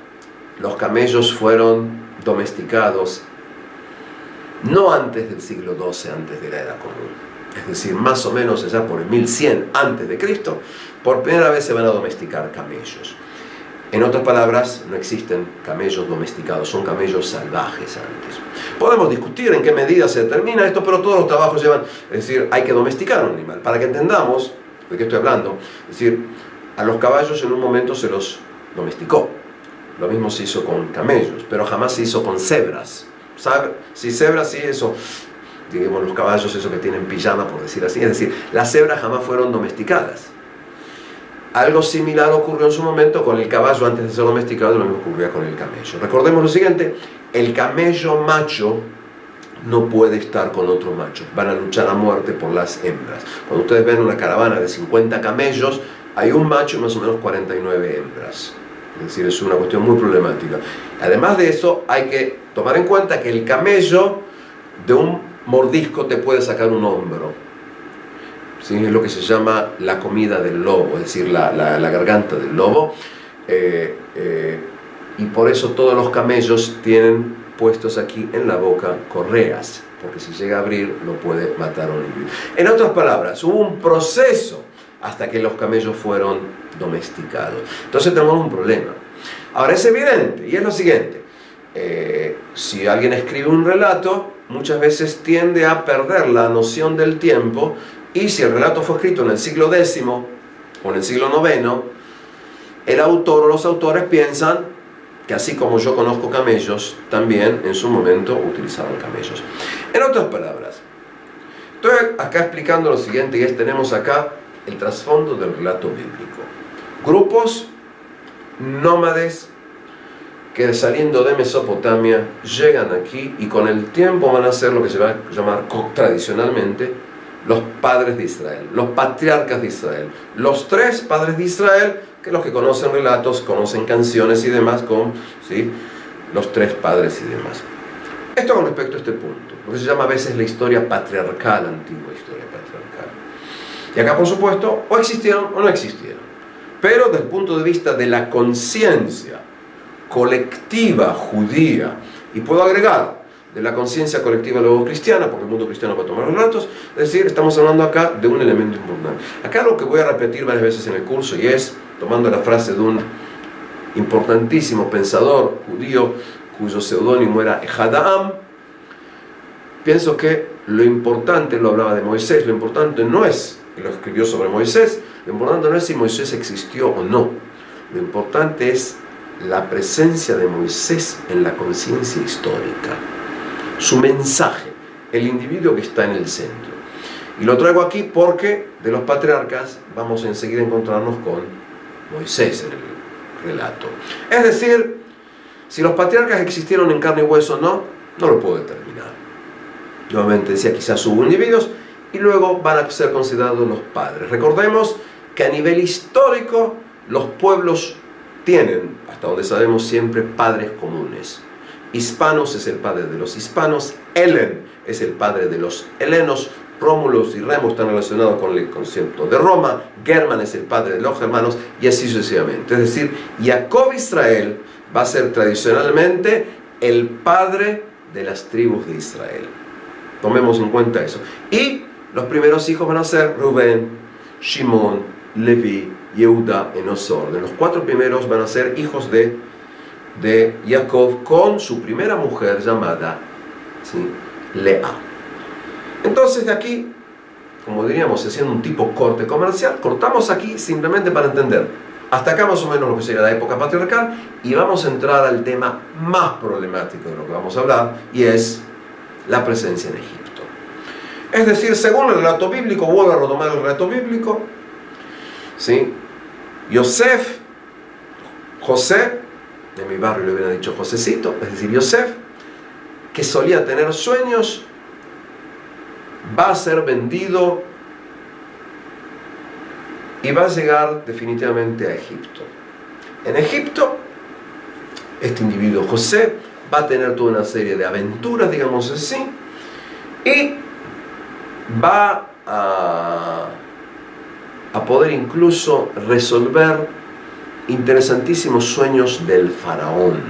los camellos fueron domesticados no antes del siglo XII, antes de la Era Común. Es decir, más o menos allá por el 1100 antes de Cristo, por primera vez se van a domesticar camellos. En otras palabras, no existen camellos domesticados, son camellos salvajes antes. Podemos discutir en qué medida se determina esto, pero todos los trabajos llevan, es decir, hay que domesticar un animal. Para que entendamos de qué estoy hablando, es decir, a los caballos en un momento se los domesticó. Lo mismo se hizo con camellos, pero jamás se hizo con cebras. ¿Sabe? Si cebras, sí, eso, digamos, los caballos, eso que tienen pijama, por decir así. Es decir, las cebras jamás fueron domesticadas. Algo similar ocurrió en su momento con el caballo antes de ser domesticado, lo mismo ocurría con el camello. Recordemos lo siguiente, el camello macho no puede estar con otro macho, van a luchar a muerte por las hembras. Cuando ustedes ven una caravana de 50 camellos, hay un macho y más o menos 49 hembras. Es decir, es una cuestión muy problemática. Además de eso, hay que tomar en cuenta que el camello de un mordisco te puede sacar un hombro. ¿Sí? Es lo que se llama la comida del lobo, es decir, la garganta del lobo. Y por eso todos los camellos tienen puestos aquí en la boca correas, porque si llega a abrir lo puede matar o inhibir. En otras palabras, hubo un proceso hasta que los camellos fueron domesticados. Entonces tenemos un problema. Ahora es evidente, y es lo siguiente, si alguien escribe un relato, muchas veces tiende a perder la noción del tiempo. Y si el relato fue escrito en el siglo X o en el siglo IX, el autor o los autores piensan que así como yo conozco camellos, también en su momento utilizaron camellos. En otras palabras, Estoy acá explicando lo siguiente, y es, tenemos acá el trasfondo del relato bíblico. Grupos nómades que saliendo de Mesopotamia llegan aquí y con el tiempo van a ser lo que se va a llamar tradicionalmente los padres de Israel, los patriarcas de Israel. Los tres padres de Israel, que los que conocen relatos, conocen canciones y demás, con ¿sí? los tres padres y demás. Esto con respecto a este punto, lo que se llama a veces la historia patriarcal, antigua historia patriarcal. Y acá, por supuesto, o existieron o no existieron. Pero desde el punto de vista de la conciencia colectiva judía, y puedo agregar de la conciencia colectiva luego cristiana, porque el mundo cristiano va a tomar los relatos, es decir, estamos hablando acá de un elemento importante. Acá lo que voy a repetir varias veces en el curso, y es, tomando la frase de un importantísimo pensador judío, cuyo seudónimo era Ehad, pienso que lo importante, lo hablaba de Moisés, lo importante no es, y lo escribió sobre Moisés, lo importante no es si Moisés existió o no, lo importante es la presencia de Moisés en la conciencia histórica, su mensaje, el individuo que está en el centro. Y lo traigo aquí porque de los patriarcas vamos a enseguida a encontrarnos con Moisés en el relato. Es decir, si los patriarcas existieron en carne y hueso o no, no lo puedo determinar. Nuevamente decía, quizás hubo individuos y luego van a ser considerados los padres. Recordemos que a nivel histórico los pueblos tienen, hasta donde sabemos, siempre padres comunes. Hispanos es el padre de los hispanos, Helen es el padre de los helenos, Rómulo y Remo están relacionados con el concepto de Roma, Germán es el padre de los germanos, y así sucesivamente. Es decir, Jacob Israel va a ser tradicionalmente el padre de las tribus de Israel. Tomemos en cuenta eso. Y los primeros hijos van a ser Rubén, Shimón, Leví, Yehuda, en ese orden. Los cuatro primeros van a ser hijos de Jacob con su primera mujer llamada ¿sí? Lea. Entonces de aquí, como diríamos, haciendo un tipo corte comercial, cortamos aquí simplemente para entender. Hasta acá más o menos lo que sería la época patriarcal, y vamos a entrar al tema más problemático de lo que vamos a hablar, y es la presencia en Egipto. Es decir, según el relato bíblico, vuelvo a retomar el relato bíblico, ¿sí? José, en mi barrio le hubiera dicho Josecito, es decir, Yosef, que solía tener sueños, va a ser vendido y va a llegar definitivamente a Egipto. En Egipto, este individuo José va a tener toda una serie de aventuras, digamos así, y va a poder incluso resolver interesantísimos sueños del faraón.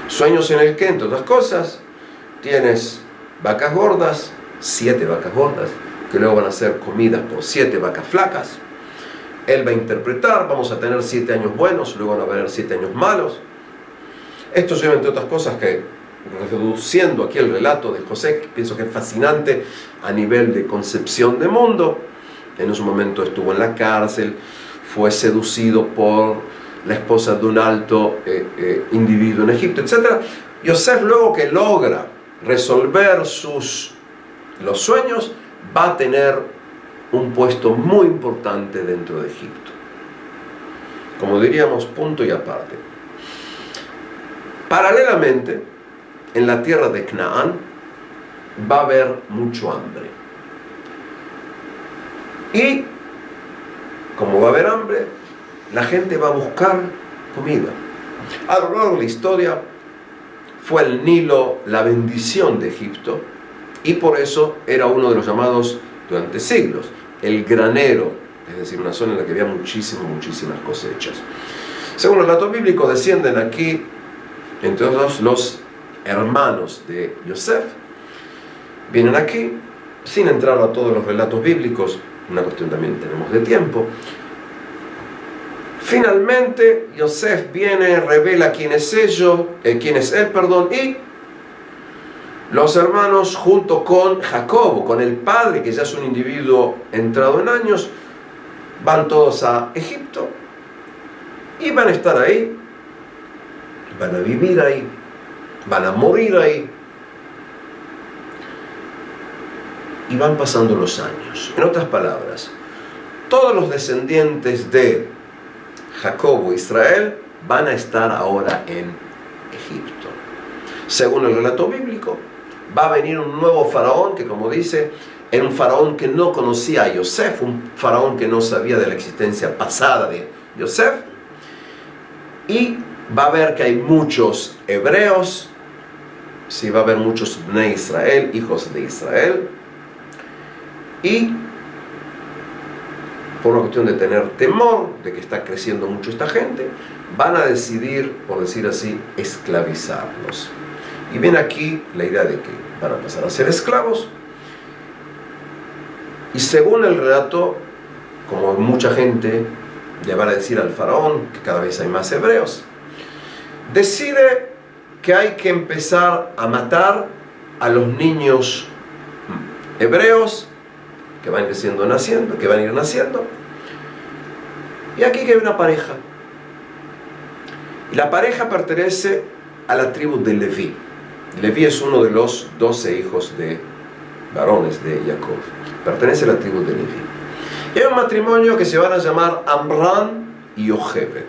Sueños en el que, entre otras cosas, tienes vacas gordas, 7 vacas gordas, que luego van a ser comidas por 7 vacas flacas. Él va a interpretar, vamos a tener 7 años buenos, luego van a haber 7 años malos. Esto lleva, entre otras cosas, que reduciendo aquí el relato de José, que pienso que es fascinante a nivel de concepción de mundo. En su momento estuvo en la cárcel, fue seducido por la esposa de un alto individuo en Egipto, etc. Yosef, luego que logra resolver los sueños, va a tener un puesto muy importante dentro de Egipto. Como diríamos, punto y aparte. Paralelamente, en la tierra de Canaán va a haber mucho hambre. Y como va a haber hambre, la gente va a buscar comida. A lo largo de la historia fue el Nilo la bendición de Egipto, y por eso era uno de los llamados durante siglos el granero, es decir, una zona en la que había muchísimas cosechas. Según el relato bíblico, descienden aquí, entre otros, los hermanos de Yosef, vienen aquí, sin entrar a todos los relatos bíblicos, una cuestión también tenemos de tiempo. Finalmente, Yosef viene, revela quién es él, y los hermanos, junto con Jacobo, con el padre, que ya es un individuo entrado en años, van todos a Egipto y van a estar ahí, van a vivir ahí, van a morir ahí. y van pasando los años. En otras palabras, todos los descendientes de Jacobo e Israel van a estar ahora en Egipto. Según el relato bíblico, va a venir un nuevo faraón que, como dice, era un faraón que no conocía a Yosef, un faraón que no sabía de la existencia pasada de Yosef, y va a ver que hay muchos hebreos, sí, va a haber muchos Bnei Israel, hijos de Israel, y por una cuestión de tener temor de que está creciendo mucho esta gente, van a decidir, por decir así, esclavizarlos. Y viene aquí la idea de que van a pasar a ser esclavos. Y según el relato, como mucha gente le van a decir al faraón que cada vez hay más hebreos, decide que hay que empezar a matar a los niños hebreos que van creciendo, naciendo, que van a ir naciendo. Y aquí que hay una pareja. Y la pareja pertenece a la tribu de Leví. Leví es uno de los 12 hijos de varones de Jacob. Pertenece a la tribu de Leví. Y hay un matrimonio que se van a llamar Amram y Yochebed.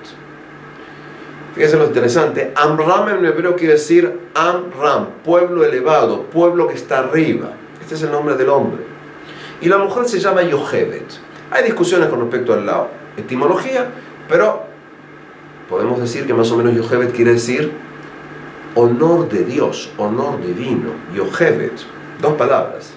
Fíjense lo interesante. Amram en hebreo quiere decir Amram, pueblo elevado, pueblo que está arriba. Este es el nombre del hombre. Y la mujer se llama Yochebed. Hay discusiones con respecto a la etimología, pero podemos decir que más o menos Yochebed quiere decir honor de Dios, honor divino. Yochebed, dos palabras.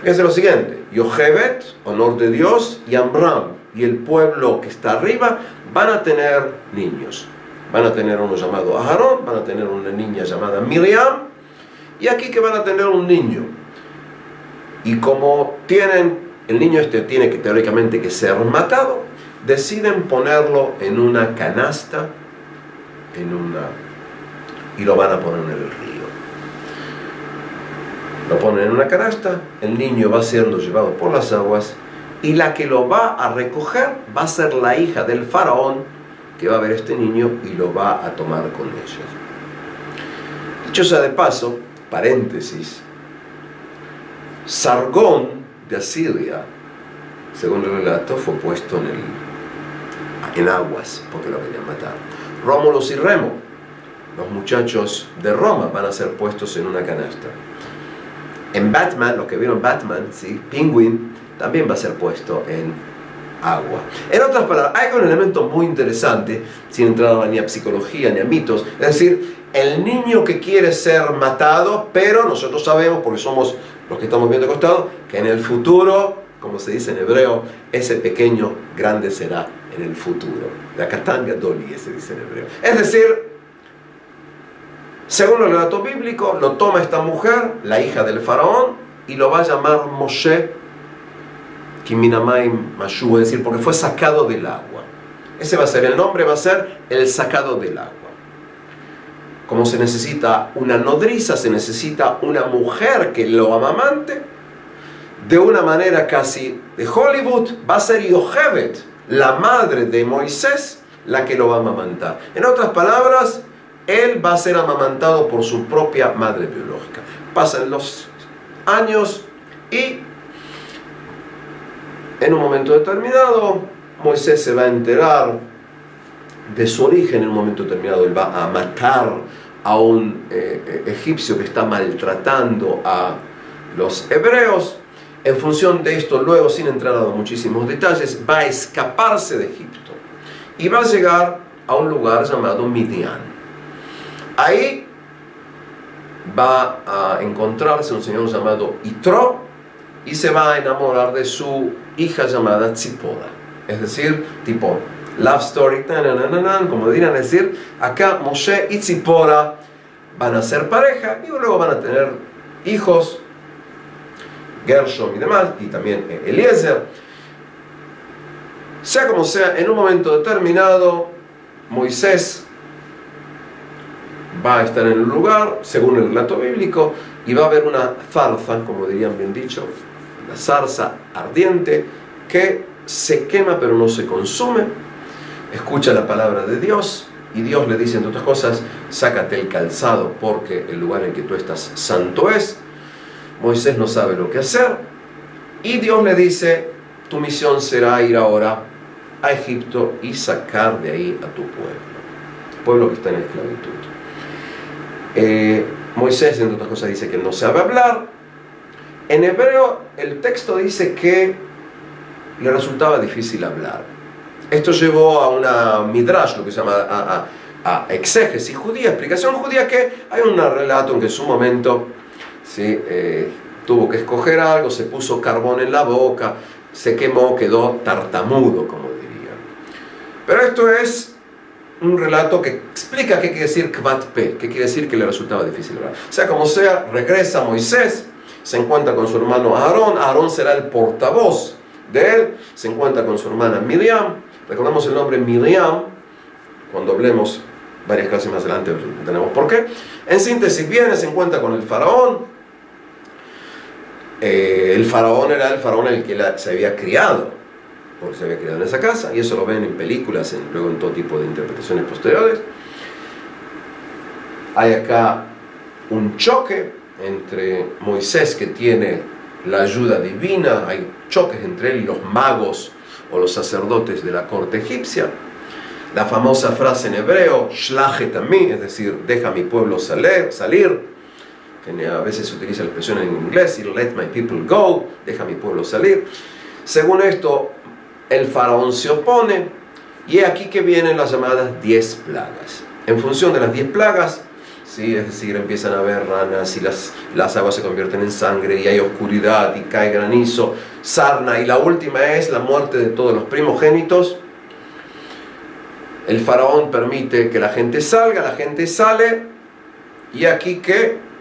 Fíjense lo siguiente: Yochebed, honor de Dios, y Amram, y el pueblo que está arriba, van a tener niños. Van a tener uno llamado Aarón, van a tener una niña llamada Miriam, y aquí que van a tener un niño. Y como el niño este tiene que teóricamente que ser matado, deciden ponerlo en una canasta, y lo van a poner en el río. Lo ponen en una canasta, el niño va siendo llevado por las aguas, y la que lo va a recoger va a ser la hija del faraón, que va a ver a este niño y lo va a tomar con ellos. Dicho sea de paso, paréntesis, Sargón de Asiria, según el relato, fue puesto en aguas porque lo querían matar. Rómulo y Remo, los muchachos de Roma, van a ser puestos en una canasta. En Batman, los que vieron Batman, ¿sí? Penguin también va a ser puesto en agua. En otras palabras, hay un elemento muy interesante, sin entrar ni a psicología ni a mitos, es decir, el niño que quiere ser matado, pero nosotros sabemos, porque somos los que estamos viendo de costado, que en el futuro, como se dice en hebreo, ese pequeño grande será en el futuro. La katanga doli, se dice en hebreo. Es decir, según el relato bíblico, lo toma esta mujer, la hija del faraón, y lo va a llamar Moshe Kiminamaim Mashu, es decir, porque fue sacado del agua. Ese va a ser el nombre, va a ser el sacado del agua. Como se necesita una nodriza, se necesita una mujer que lo amamante, de una manera casi de Hollywood, va a ser Yochebed, la madre de Moisés, la que lo va a amamantar. En otras palabras, él va a ser amamantado por su propia madre biológica. Pasan los años y en un momento determinado Moisés se va a enterar de su origen. En un momento determinado él va a matar a un egipcio que está maltratando a los hebreos. En función de esto, luego, sin entrar a muchísimos detalles, va a escaparse de Egipto y va a llegar a un lugar llamado Midian. Ahí va a encontrarse un señor llamado Itro y se va a enamorar de su hija llamada Tzipora. Es decir, tipo love story, como dirían, es decir, acá Moshe y Tzipora van a ser pareja y luego van a tener hijos, Gershom y demás, y también Eliezer. Sea como sea, en un momento determinado, Moisés va a estar en el lugar, según el relato bíblico, y va a haber una zarza, como dirían bien dicho, una zarza ardiente que se quema pero no se consume. Escucha la palabra de Dios y Dios le dice, entre otras cosas, sácate el calzado porque el lugar en que tú estás santo es. Moisés no sabe lo que hacer, y Dios le dice: tu misión será ir ahora a Egipto y sacar de ahí a tu pueblo que está en esclavitud. Moisés, entre otras cosas, dice que no sabe hablar. En hebreo el texto dice que le resultaba difícil hablar. Esto llevó a una midrash, lo que se llama a exégesis judía, explicación judía, que hay un relato en que en su momento, ¿sí?, tuvo que escoger algo, se puso carbón en la boca, se quemó, quedó tartamudo, como dirían. Pero esto es un relato que explica qué quiere decir kvat pe, qué quiere decir que le resultaba difícil hablar. Sea como sea, regresa Moisés, se encuentra con su hermano Aarón. Aarón será el portavoz de él, se encuentra con su hermana Miriam. Recordamos el nombre Miriam cuando hablemos varias clases más adelante, tenemos por qué. En síntesis, viene, se encuentra con el faraón. El faraón era el faraón en el que se había criado, porque se había criado en esa casa, y eso lo ven en películas, luego en todo tipo de interpretaciones posteriores. Hay acá un choque entre Moisés, que tiene la ayuda divina, hay choques entre él y los magos o los sacerdotes de la corte egipcia. La famosa frase en hebreo, shlachet ami, es decir, deja a mi pueblo salir, que a veces se utiliza la expresión en inglés, let my people go, deja a mi pueblo salir. Según esto, el faraón se opone, y es aquí que vienen las llamadas 10 plagas. En función de las 10 plagas, ¿sí?, es decir, empiezan a haber ranas, y las aguas se convierten en sangre, y hay oscuridad, y cae granizo, sarna, y la última es la muerte de todos los primogénitos. El faraón permite que la gente salga, la gente sale, y aquí que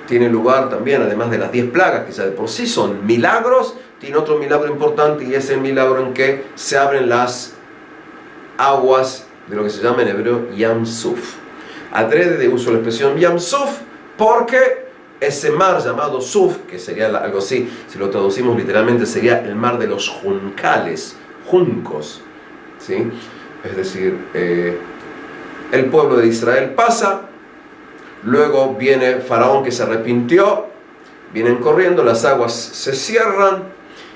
tiene lugar también, además de las 10 plagas, que ya de por sí son milagros, tiene otro milagro importante, y es el milagro en que se abren las aguas de lo que se llama en hebreo Yam Suf. Adrede de uso la expresión Yam Suf, porque ese mar llamado Suf, que sería algo así, si lo traducimos literalmente, sería el mar de los juncales, juncos, ¿sí? Es decir, el pueblo de Israel pasa. Luego viene Faraón, que se arrepintió, vienen corriendo, las aguas se cierran,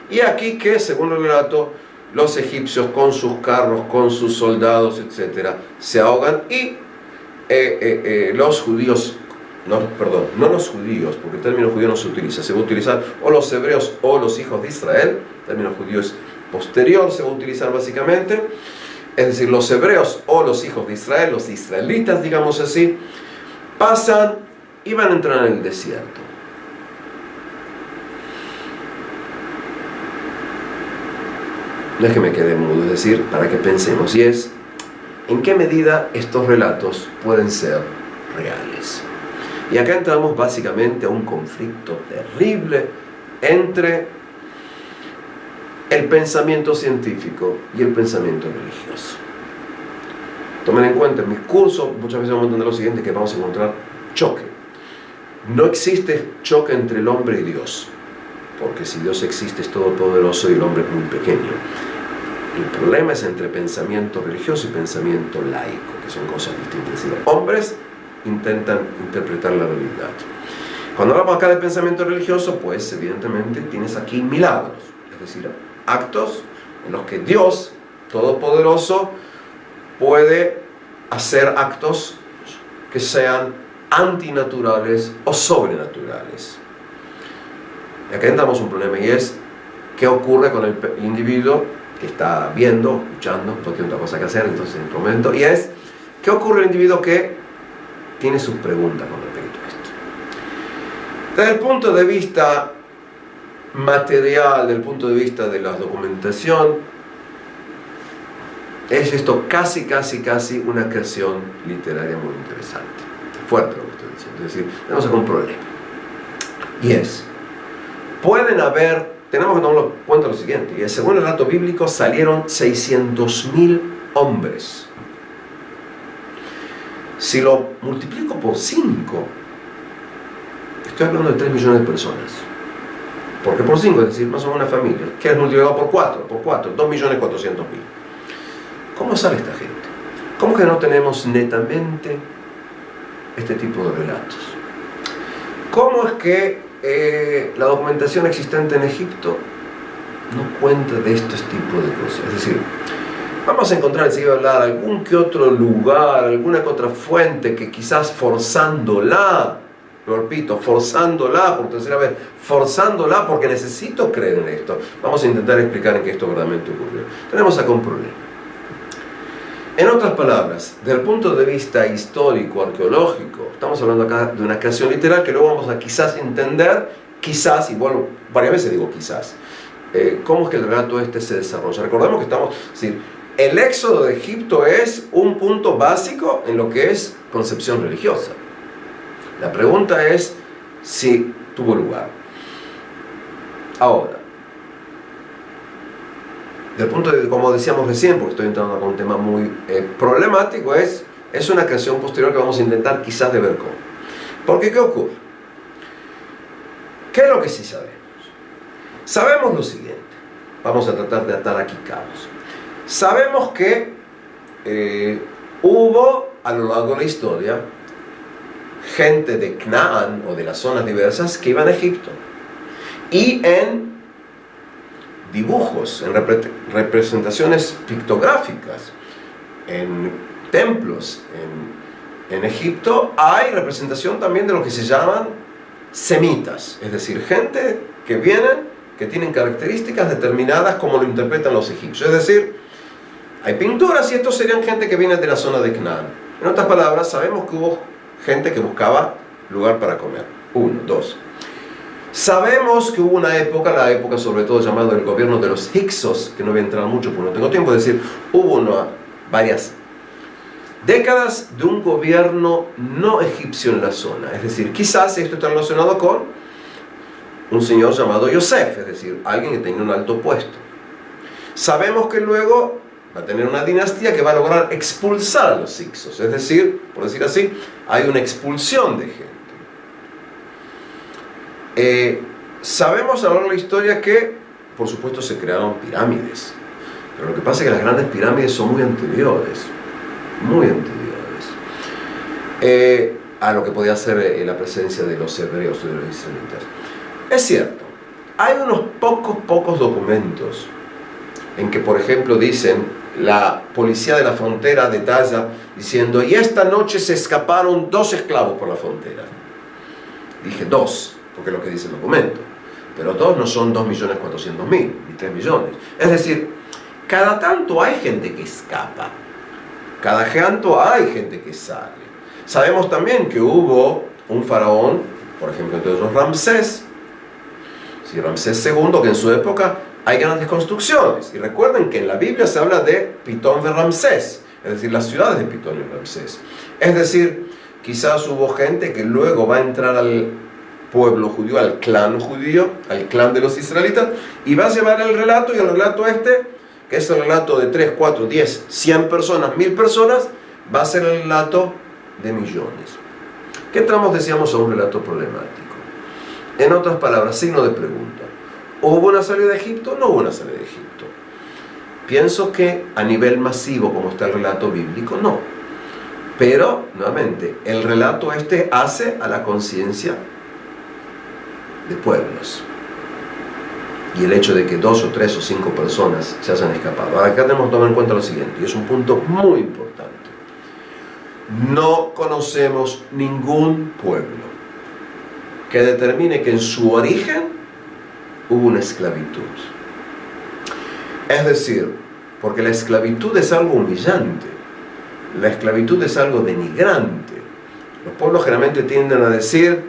y aquí que, según el relato, los egipcios con sus carros, con sus soldados, etc., se ahogan, y los judíos, no los judíos, porque el término judío no se utiliza, se va a utilizar o los hebreos o los hijos de Israel, el término judío es posterior, se va a utilizar básicamente, es decir, los hebreos o los hijos de Israel, los israelitas, digamos así, pasan y van a entrar en el desierto. No es que me quede mudo, es decir, para que pensemos, y es, ¿en qué medida estos relatos pueden ser reales? Y acá entramos básicamente a un conflicto terrible entre el pensamiento científico y el pensamiento religioso. Tomen en cuenta, en mis cursos muchas veces vamos a entender lo siguiente, que vamos a encontrar choque. No existe choque entre el hombre y Dios, porque si Dios existe es todopoderoso y el hombre es muy pequeño. El problema es entre pensamiento religioso y pensamiento laico, que son cosas distintas. Es decir, hombres intentan interpretar la realidad. Cuando hablamos acá de pensamiento religioso, pues evidentemente tienes aquí milagros, es decir, actos en los que Dios todopoderoso puede hacer actos que sean antinaturales o sobrenaturales. Y acá entramos un problema, y es qué ocurre con el individuo que está viendo, escuchando, no tiene otra cosa que hacer, entonces en este momento, y es qué ocurre el individuo que tiene sus preguntas con respecto a esto. Desde el punto de vista material, desde el punto de vista de la documentación, es esto casi una creación literaria muy interesante. Es fuerte lo que estoy diciendo. Es decir, tenemos acá un problema. Y es, tenemos que tomar en cuenta lo siguiente, y es, según el relato bíblico, salieron 600.000 hombres. Si lo multiplico por 5, estoy hablando de 3 millones de personas. Porque por 5, es decir, más o menos una familia. ¿Qué es multiplicado por 4? Por 4, 2.400.000. ¿Cómo sale esta gente? ¿Cómo que no tenemos netamente este tipo de relatos? ¿Cómo es que la documentación existente en Egipto no cuenta de estos tipos de cosas? Es decir, vamos a encontrar, enseguida hablar, algún que otro lugar, alguna que otra fuente que quizás forzándola, lo repito, forzándola por tercera vez, forzándola porque necesito creer en esto. Vamos a intentar explicar en qué esto verdaderamente ocurrió. Tenemos acá un problema. En otras palabras, desde el punto de vista histórico, arqueológico, estamos hablando acá de una creación literal que luego vamos a quizás entender, quizás, y bueno, varias veces digo quizás, cómo es que el relato este se desarrolla. Recordemos que estamos, es decir, el éxodo de Egipto es un punto básico en lo que es concepción religiosa. La pregunta es si tuvo lugar. Ahora, del punto de, como decíamos recién, porque estoy entrando con un tema muy problemático, es una creación posterior que vamos a intentar quizás de ver cómo. Porque, ¿qué ocurre? ¿Qué es lo que sí sabemos? Sabemos lo siguiente. Vamos a tratar de atar aquí cabos. Sabemos que hubo a lo largo de la historia gente de Canaán o de las zonas diversas que iban a Egipto. Y en dibujos, en representaciones pictográficas, en templos en Egipto, hay representación también de lo que se llaman semitas, es decir, gente que vienen, que tienen características determinadas como lo interpretan los egipcios. Es decir, hay pinturas y estos serían gente que viene de la zona de Canaán. En otras palabras, sabemos que hubo gente que buscaba lugar para comer. 1, 2. Sabemos que hubo una época, la época sobre todo llamada el gobierno de los Hyksos, que no voy a entrar mucho porque no tengo tiempo de decir, hubo varias décadas de un gobierno no egipcio en la zona. Es decir, quizás esto está relacionado con un señor llamado Yosef, es decir, alguien que tenía un alto puesto. Sabemos que luego va a tener una dinastía que va a lograr expulsar a los Hyksos, es decir, por decir así, hay una expulsión de gente. Sabemos a lo largo de la historia que, por supuesto, se crearon pirámides, pero lo que pasa es que las grandes pirámides son muy anteriores a lo que podía ser la presencia de los hebreos y de los israelitas. Es cierto, hay unos pocos documentos en que, por ejemplo, dicen, la policía de la frontera detalla diciendo, y esta noche se escaparon 2 esclavos por la frontera. Dije 2, porque es lo que dice el documento, pero 2 no son 2.400.000 ni 3 millones. Es decir, cada tanto hay gente que escapa, cada tanto hay gente que sale. Sabemos también que hubo un faraón, por ejemplo, entre ellos Ramsés, Ramsés II, que en su época hay grandes construcciones. Y recuerden que en la Biblia se habla de Pitón de Ramsés, es decir, las ciudades de Pitón y Ramsés. Es decir, quizás hubo gente que luego va a entrar al pueblo judío, al clan de los israelitas, y va a llevar el relato, y el relato este, que es el relato de 3, 4, 10, 100 personas, 1000 personas, va a ser el relato de millones. ¿Qué entramos, decíamos, a un relato problemático? En otras palabras, signo de pregunta. ¿Hubo una salida de Egipto? No hubo una salida de Egipto. Pienso que a nivel masivo, como está el relato bíblico, no. Pero, nuevamente, el relato este hace a la conciencia de pueblos. Y el hecho de que 2 o 3 o 5 personas se hayan escapado. Ahora, acá tenemos que tomar en cuenta lo siguiente, y es un punto muy importante. No conocemos ningún pueblo que determine que en su origen hubo una esclavitud. Es decir, porque la esclavitud es algo humillante, la esclavitud es algo denigrante. Los pueblos generalmente tienden a decir,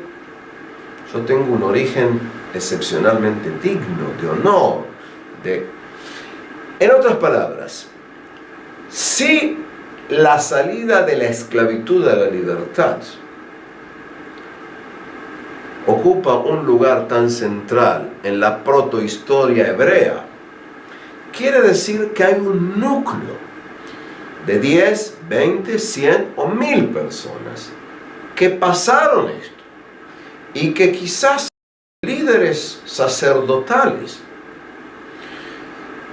yo tengo un origen excepcionalmente digno, de honor, En otras palabras, si la salida de la esclavitud a la libertad ocupa un lugar tan central en la protohistoria hebrea, quiere decir que hay un núcleo de 10, 20, 100 o 1000 personas que pasaron esto y que quizás líderes sacerdotales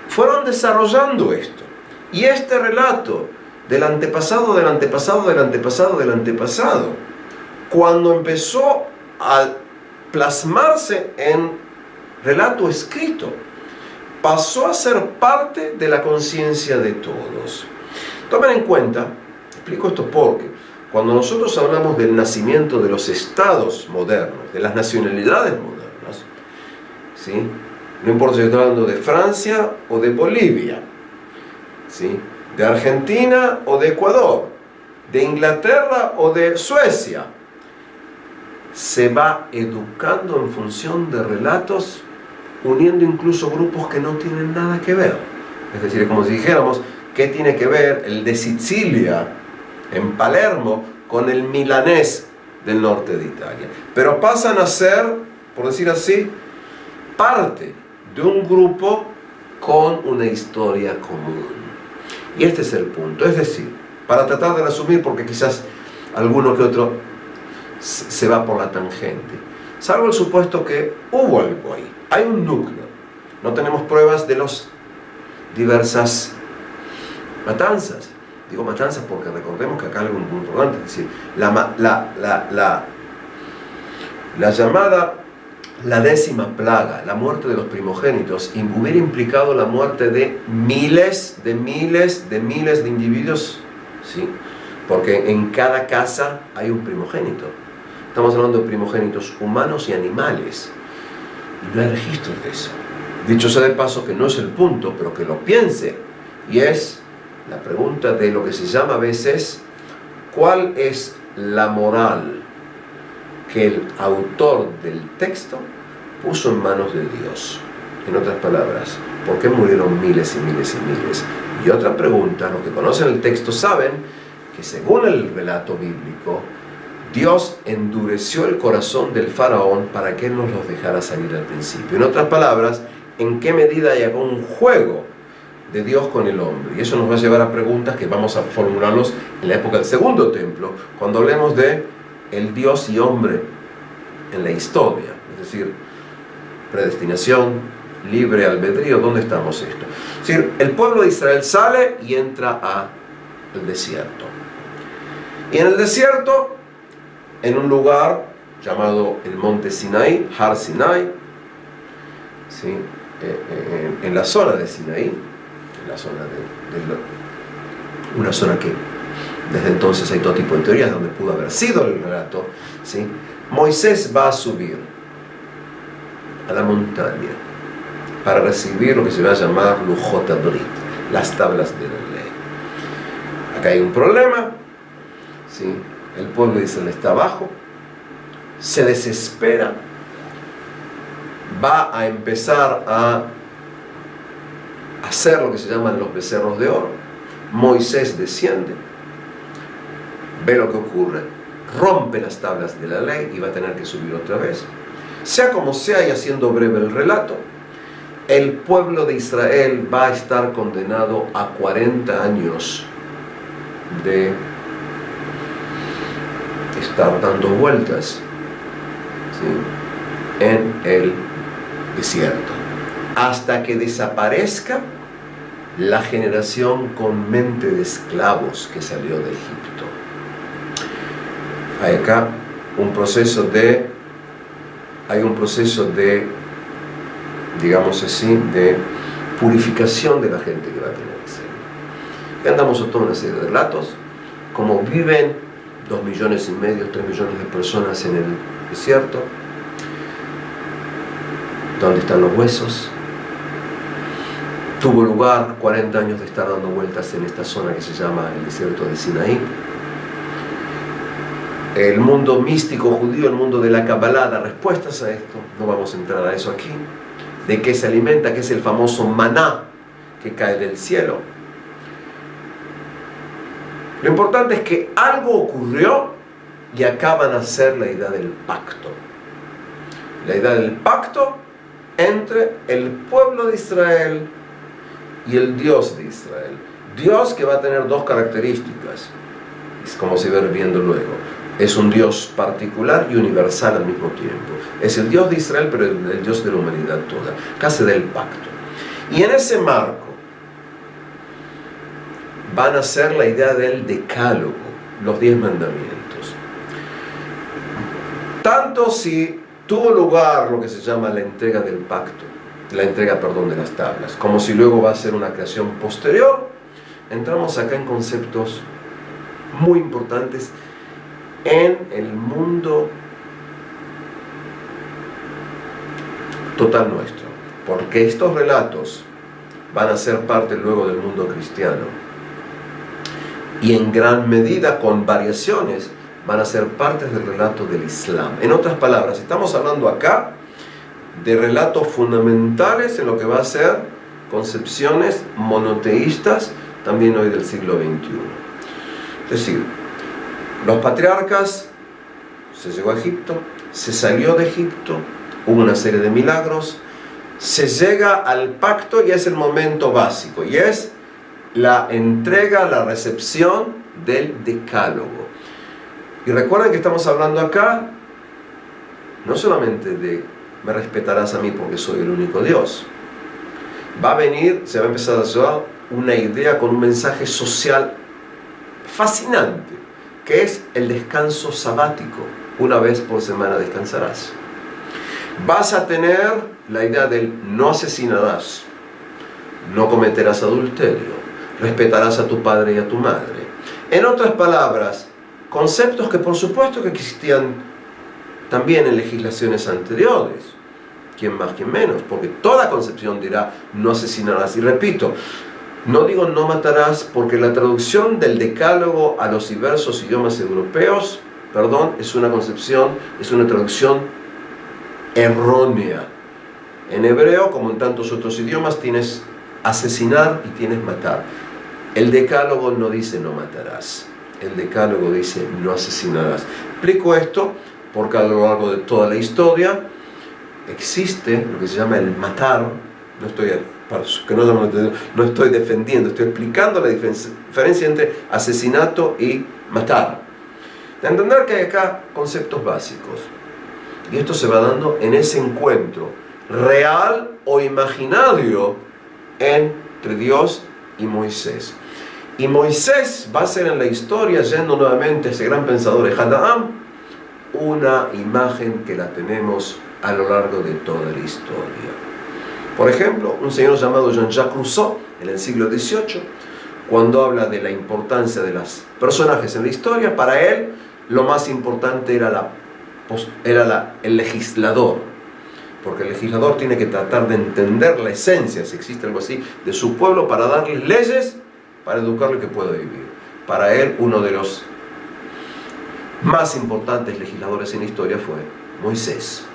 fueron desarrollando esto. Y este relato del antepasado, del antepasado, del antepasado, del antepasado, cuando empezó al plasmarse en relato escrito, pasó a ser parte de la conciencia de todos. Tomen en cuenta, explico esto porque cuando nosotros hablamos del nacimiento de los estados modernos, de las nacionalidades modernas, ¿sí? No importa si estoy hablando de Francia o de Bolivia, ¿sí? De Argentina o de Ecuador, de Inglaterra o de Suecia, se va educando en función de relatos, uniendo incluso grupos que no tienen nada que ver. Es decir, es como si dijéramos, ¿qué tiene que ver el de Sicilia en Palermo con el milanés del norte de Italia? Pero pasan a ser, por decir así, parte de un grupo con una historia común. Y este es el punto. Es decir, para tratar de resumir, porque quizás alguno que otro se va por la tangente, salvo el supuesto que hubo algo ahí, hay un núcleo. No tenemos pruebas de las diversas matanzas. Digo matanzas porque recordemos que acá hay algo muy importante, es decir, la llamada la 10ª plaga, la muerte de los primogénitos, hubiera implicado la muerte de miles de individuos, ¿sí? Porque en cada casa hay un primogénito. Estamos hablando de primogénitos humanos y animales, y no hay registros de eso. Dicho sea de paso, que no es el punto, pero que lo piense, y es la pregunta de lo que se llama a veces, ¿cuál es la moral que el autor del texto puso en manos de Dios? En otras palabras, ¿por qué murieron miles y miles y miles? Y otra pregunta, los que conocen el texto saben que según el relato bíblico, Dios endureció el corazón del faraón para que él nos los dejara salir al principio. En otras palabras, ¿en qué medida hay un juego de Dios con el hombre? Y eso nos va a llevar a preguntas que vamos a formularlos en la época del Segundo Templo, cuando hablemos de el Dios y hombre en la historia, es decir, predestinación, libre albedrío. ¿Dónde estamos esto? Es decir, el pueblo de Israel sale y entra al desierto. Y en el desierto, en un lugar llamado el monte Sinaí, Har Sinai, ¿sí? En la zona de Sinaí, en la zona una zona que desde entonces hay todo tipo de teorías donde pudo haber sido el relato, ¿sí? Moisés va a subir a la montaña para recibir lo que se va a llamar Lujot Abrit, las tablas de la ley. Acá hay un problema, ¿sí? El pueblo de Israel está abajo, se desespera, va a empezar a hacer lo que se llaman los becerros de oro. Moisés desciende, ve lo que ocurre, rompe las tablas de la ley y va a tener que subir otra vez. Sea como sea, y haciendo breve el relato, el pueblo de Israel va a estar condenado a 40 años de estar dando vueltas, ¿sí?, en el desierto, hasta que desaparezca la generación con mente de esclavos que salió de Egipto. Hay acá un proceso de, digamos así, de purificación de la gente que va a tener que ser. Y andamos a toda una serie de relatos, como viven 2,5 millones, 3 millones de personas en el desierto, dónde están los huesos. Tuvo lugar 40 años de estar dando vueltas en esta zona que se llama el desierto de Sinaí. El mundo místico judío, el mundo de la Kabbalah, da respuestas a esto. No vamos a entrar a eso aquí. ¿De qué se alimenta? Que es el famoso maná que cae del cielo. Lo importante es que algo ocurrió y acaban a ser la idea del pacto. La idea del pacto entre el pueblo de Israel y el Dios de Israel. Dios que va a tener dos características, es como se va viendo luego. Es un Dios particular y universal al mismo tiempo. Es el Dios de Israel, pero el Dios de la humanidad toda. Acá se da el pacto. Y en ese marco van a ser la idea del decálogo, los 10 mandamientos. tanto si tuvo lugar lo que se llama la entrega del pacto, la entrega, perdón, de las tablas, como si luego va a ser una creación posterior, entramos acá en conceptos muy importantes en el mundo total nuestro, porque estos relatos van a ser parte luego del mundo cristiano y en gran medida, con variaciones, van a ser partes del relato del Islam. En otras palabras, estamos hablando acá de relatos fundamentales en lo que va a ser concepciones monoteístas también hoy del siglo XXI. Es decir, los patriarcas, se llegó a Egipto, se salió de Egipto, hubo una serie de milagros, se llega al pacto y es el momento básico, y es la entrega, la recepción del decálogo. Y recuerden que estamos hablando acá no solamente de me respetarás a mí porque soy el único Dios. Va a venir, se va a empezar a hacer una idea con un mensaje social fascinante, que es el descanso sabático. Una vez por semana descansarás. Vas a tener la idea del no asesinarás, no cometerás adulterio, respetarás a tu padre y a tu madre. En otras palabras, conceptos que por supuesto que existían también en legislaciones anteriores. ¿Quién más, quién menos? Porque toda concepción dirá no asesinarás. Y repito, no digo no matarás porque la traducción del decálogo a los diversos idiomas europeos, perdón, es una concepción, es una traducción errónea. En hebreo, como en tantos otros idiomas, tienes asesinar y tienes matar. El decálogo no dice no matarás. El decálogo dice no asesinarás. Explico esto porque a lo largo de toda la historia existe lo que se llama el matar. No estoy, para que no estoy defendiendo, estoy explicando la diferencia entre asesinato y matar. De entender que hay acá conceptos básicos. Y esto se va dando en ese encuentro real o imaginario entre Dios y Moisés. Y Moisés va a ser en la historia, yendo nuevamente a ese gran pensador Ehad Ha'am, una imagen que la tenemos a lo largo de toda la historia. Por ejemplo, un señor llamado Jean-Jacques Rousseau, en el siglo XVIII, cuando habla de la importancia de los personajes en la historia, para él lo más importante era el legislador, porque el legislador tiene que tratar de entender la esencia, si existe algo así, de su pueblo para darles leyes, para educarlo y que pueda vivir. Para él, uno de los más importantes legisladores en la historia fue Moisés.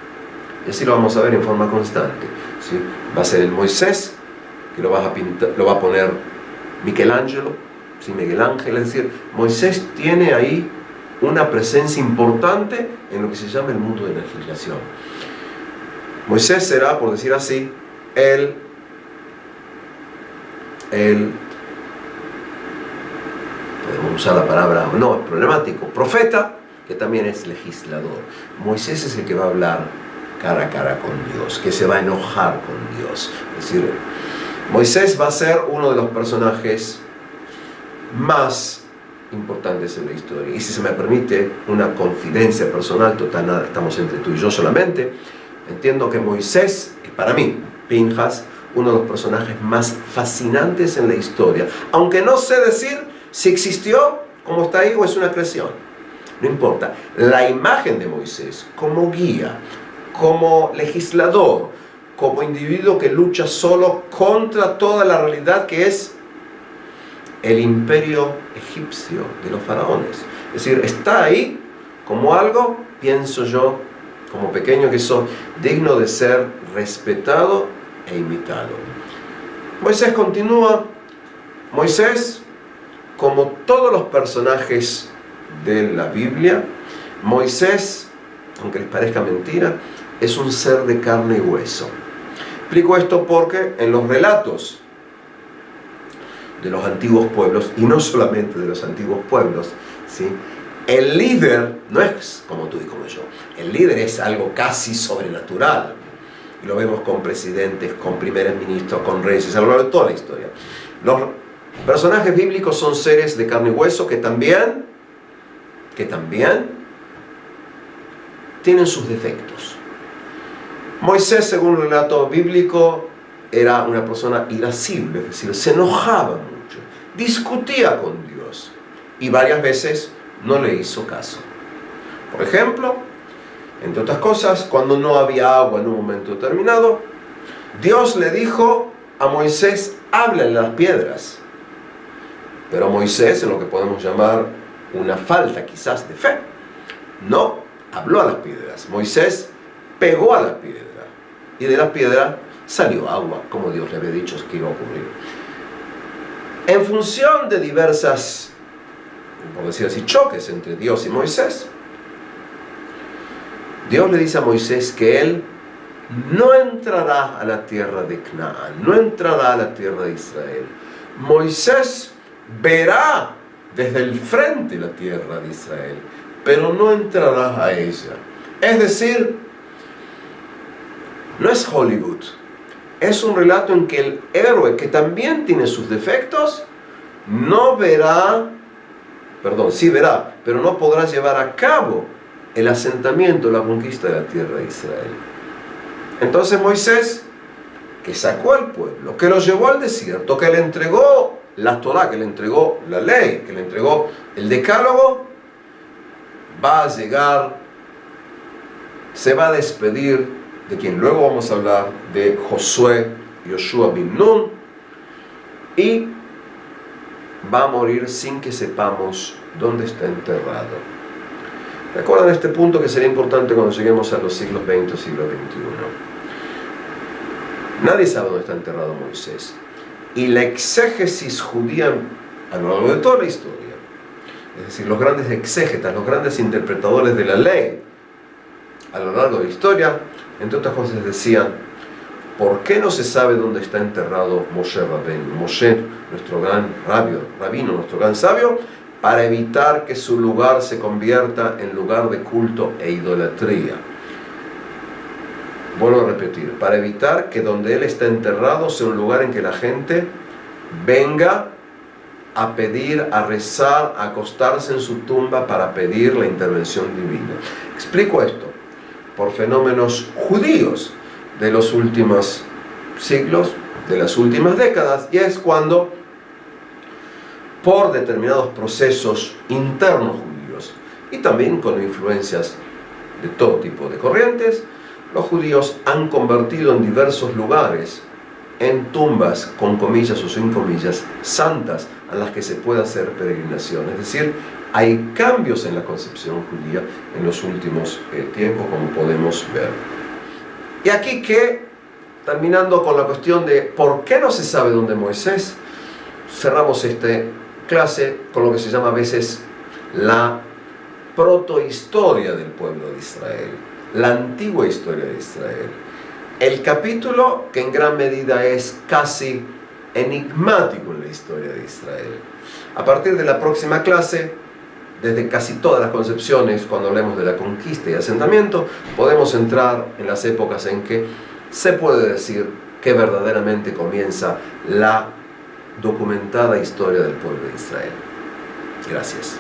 Y así lo vamos a ver en forma constante, ¿sí? Va a ser el Moisés que lo va a poner Michelangelo, ¿sí? Miguel Ángel, es decir, Moisés tiene ahí una presencia importante en lo que se llama el mundo de la legislación. Moisés será, por decir así, podemos usar la palabra o no, es problemático, profeta, que también es legislador. Moisés es el que va a hablar cara a cara con Dios, que se va a enojar con Dios. Es decir, Moisés va a ser uno de los personajes más importantes en la historia. Y si se me permite una confidencia personal, total, nada, estamos entre tú y yo solamente, entiendo que Moisés es para mí, Pinhas, uno de los personajes más fascinantes en la historia. Aunque no sé decir si existió como está ahí o es una creación. No importa. La imagen de Moisés como guía, como legislador, como individuo que lucha solo contra toda la realidad que es el imperio egipcio de los faraones. Es decir, está ahí como algo, pienso yo, como pequeño que soy, digno de ser respetado e imitado. Moisés continúa. Moisés, como todos los personajes de la Biblia, Moisés, aunque les parezca mentira, es un ser de carne y hueso. Explico esto porque en los relatos de los antiguos pueblos, y no solamente de los antiguos pueblos, ¿sí?, el líder no es como tú y como yo. El líder es algo casi sobrenatural. Y lo vemos con presidentes, con primeros ministros, con reyes, a lo largo de toda la historia. Los personajes bíblicos son seres de carne y hueso que también tienen sus defectos. Moisés, según el relato bíblico, era una persona irascible, es decir, se enojaba mucho, discutía con Dios y varias veces no le hizo caso. Por ejemplo, entre otras cosas, cuando no había agua en un momento determinado, Dios le dijo a Moisés: háblale a las piedras. Pero Moisés, en lo que podemos llamar una falta quizás de fe, no habló a las piedras. Moisés pegó a la piedra y de la piedra salió agua, como Dios le había dicho que iba a ocurrir. En función de diversas, por decir así, choques entre Dios y Moisés, Dios le dice a Moisés que él no entrará a la tierra de Canaán, no entrará a la tierra de Israel. Moisés verá desde el frente la tierra de Israel, pero no entrará a ella. Es decir, no es Hollywood. Es un relato en que el héroe, que también tiene sus defectos, no verá, sí verá, pero no podrá llevar a cabo el asentamiento, la conquista de la tierra de Israel. Entonces Moisés, que sacó al pueblo, que lo llevó al desierto, que le entregó la Torá, que le entregó la ley, que le entregó el decálogo, va a llegar, se va a despedir de quien luego vamos a hablar, de Josué, Yoshua bin Nun, y va a morir sin que sepamos dónde está enterrado. Recuerden este punto que sería importante cuando lleguemos a los siglos XX, siglo XXI. Nadie sabe dónde está enterrado Moisés. Y la exégesis judía a lo largo de toda la historia, es decir, los grandes exégetas, los grandes interpretadores de la ley a lo largo de la historia, entre otras cosas decían: ¿por qué no se sabe dónde está enterrado Moshe Rabbeinu? Moshe, nuestro gran rabino, nuestro gran sabio, para evitar que su lugar se convierta en lugar de culto e idolatría. Vuelvo a repetir, para evitar que donde él está enterrado sea un lugar en que la gente venga a pedir, a rezar, a acostarse en su tumba para pedir la intervención divina. Explico esto por fenómenos judíos de los últimos siglos, de las últimas décadas, y es cuando, por determinados procesos internos judíos y también con influencias de todo tipo de corrientes, los judíos han convertido en diversos lugares en tumbas, con comillas o sin comillas, santas, a las que se puede hacer peregrinación. Es decir, hay cambios en la concepción judía en los últimos tiempos, como podemos ver. Y aquí que, terminando con la cuestión de por qué no se sabe dónde Moisés, cerramos esta clase con lo que se llama a veces la protohistoria del pueblo de Israel, la antigua historia de Israel. El capítulo que en gran medida es casi enigmático en la historia de Israel. A partir de la próxima clase, desde casi todas las concepciones, cuando hablemos de la conquista y asentamiento, podemos entrar en las épocas en que se puede decir que verdaderamente comienza la documentada historia del pueblo de Israel. Gracias.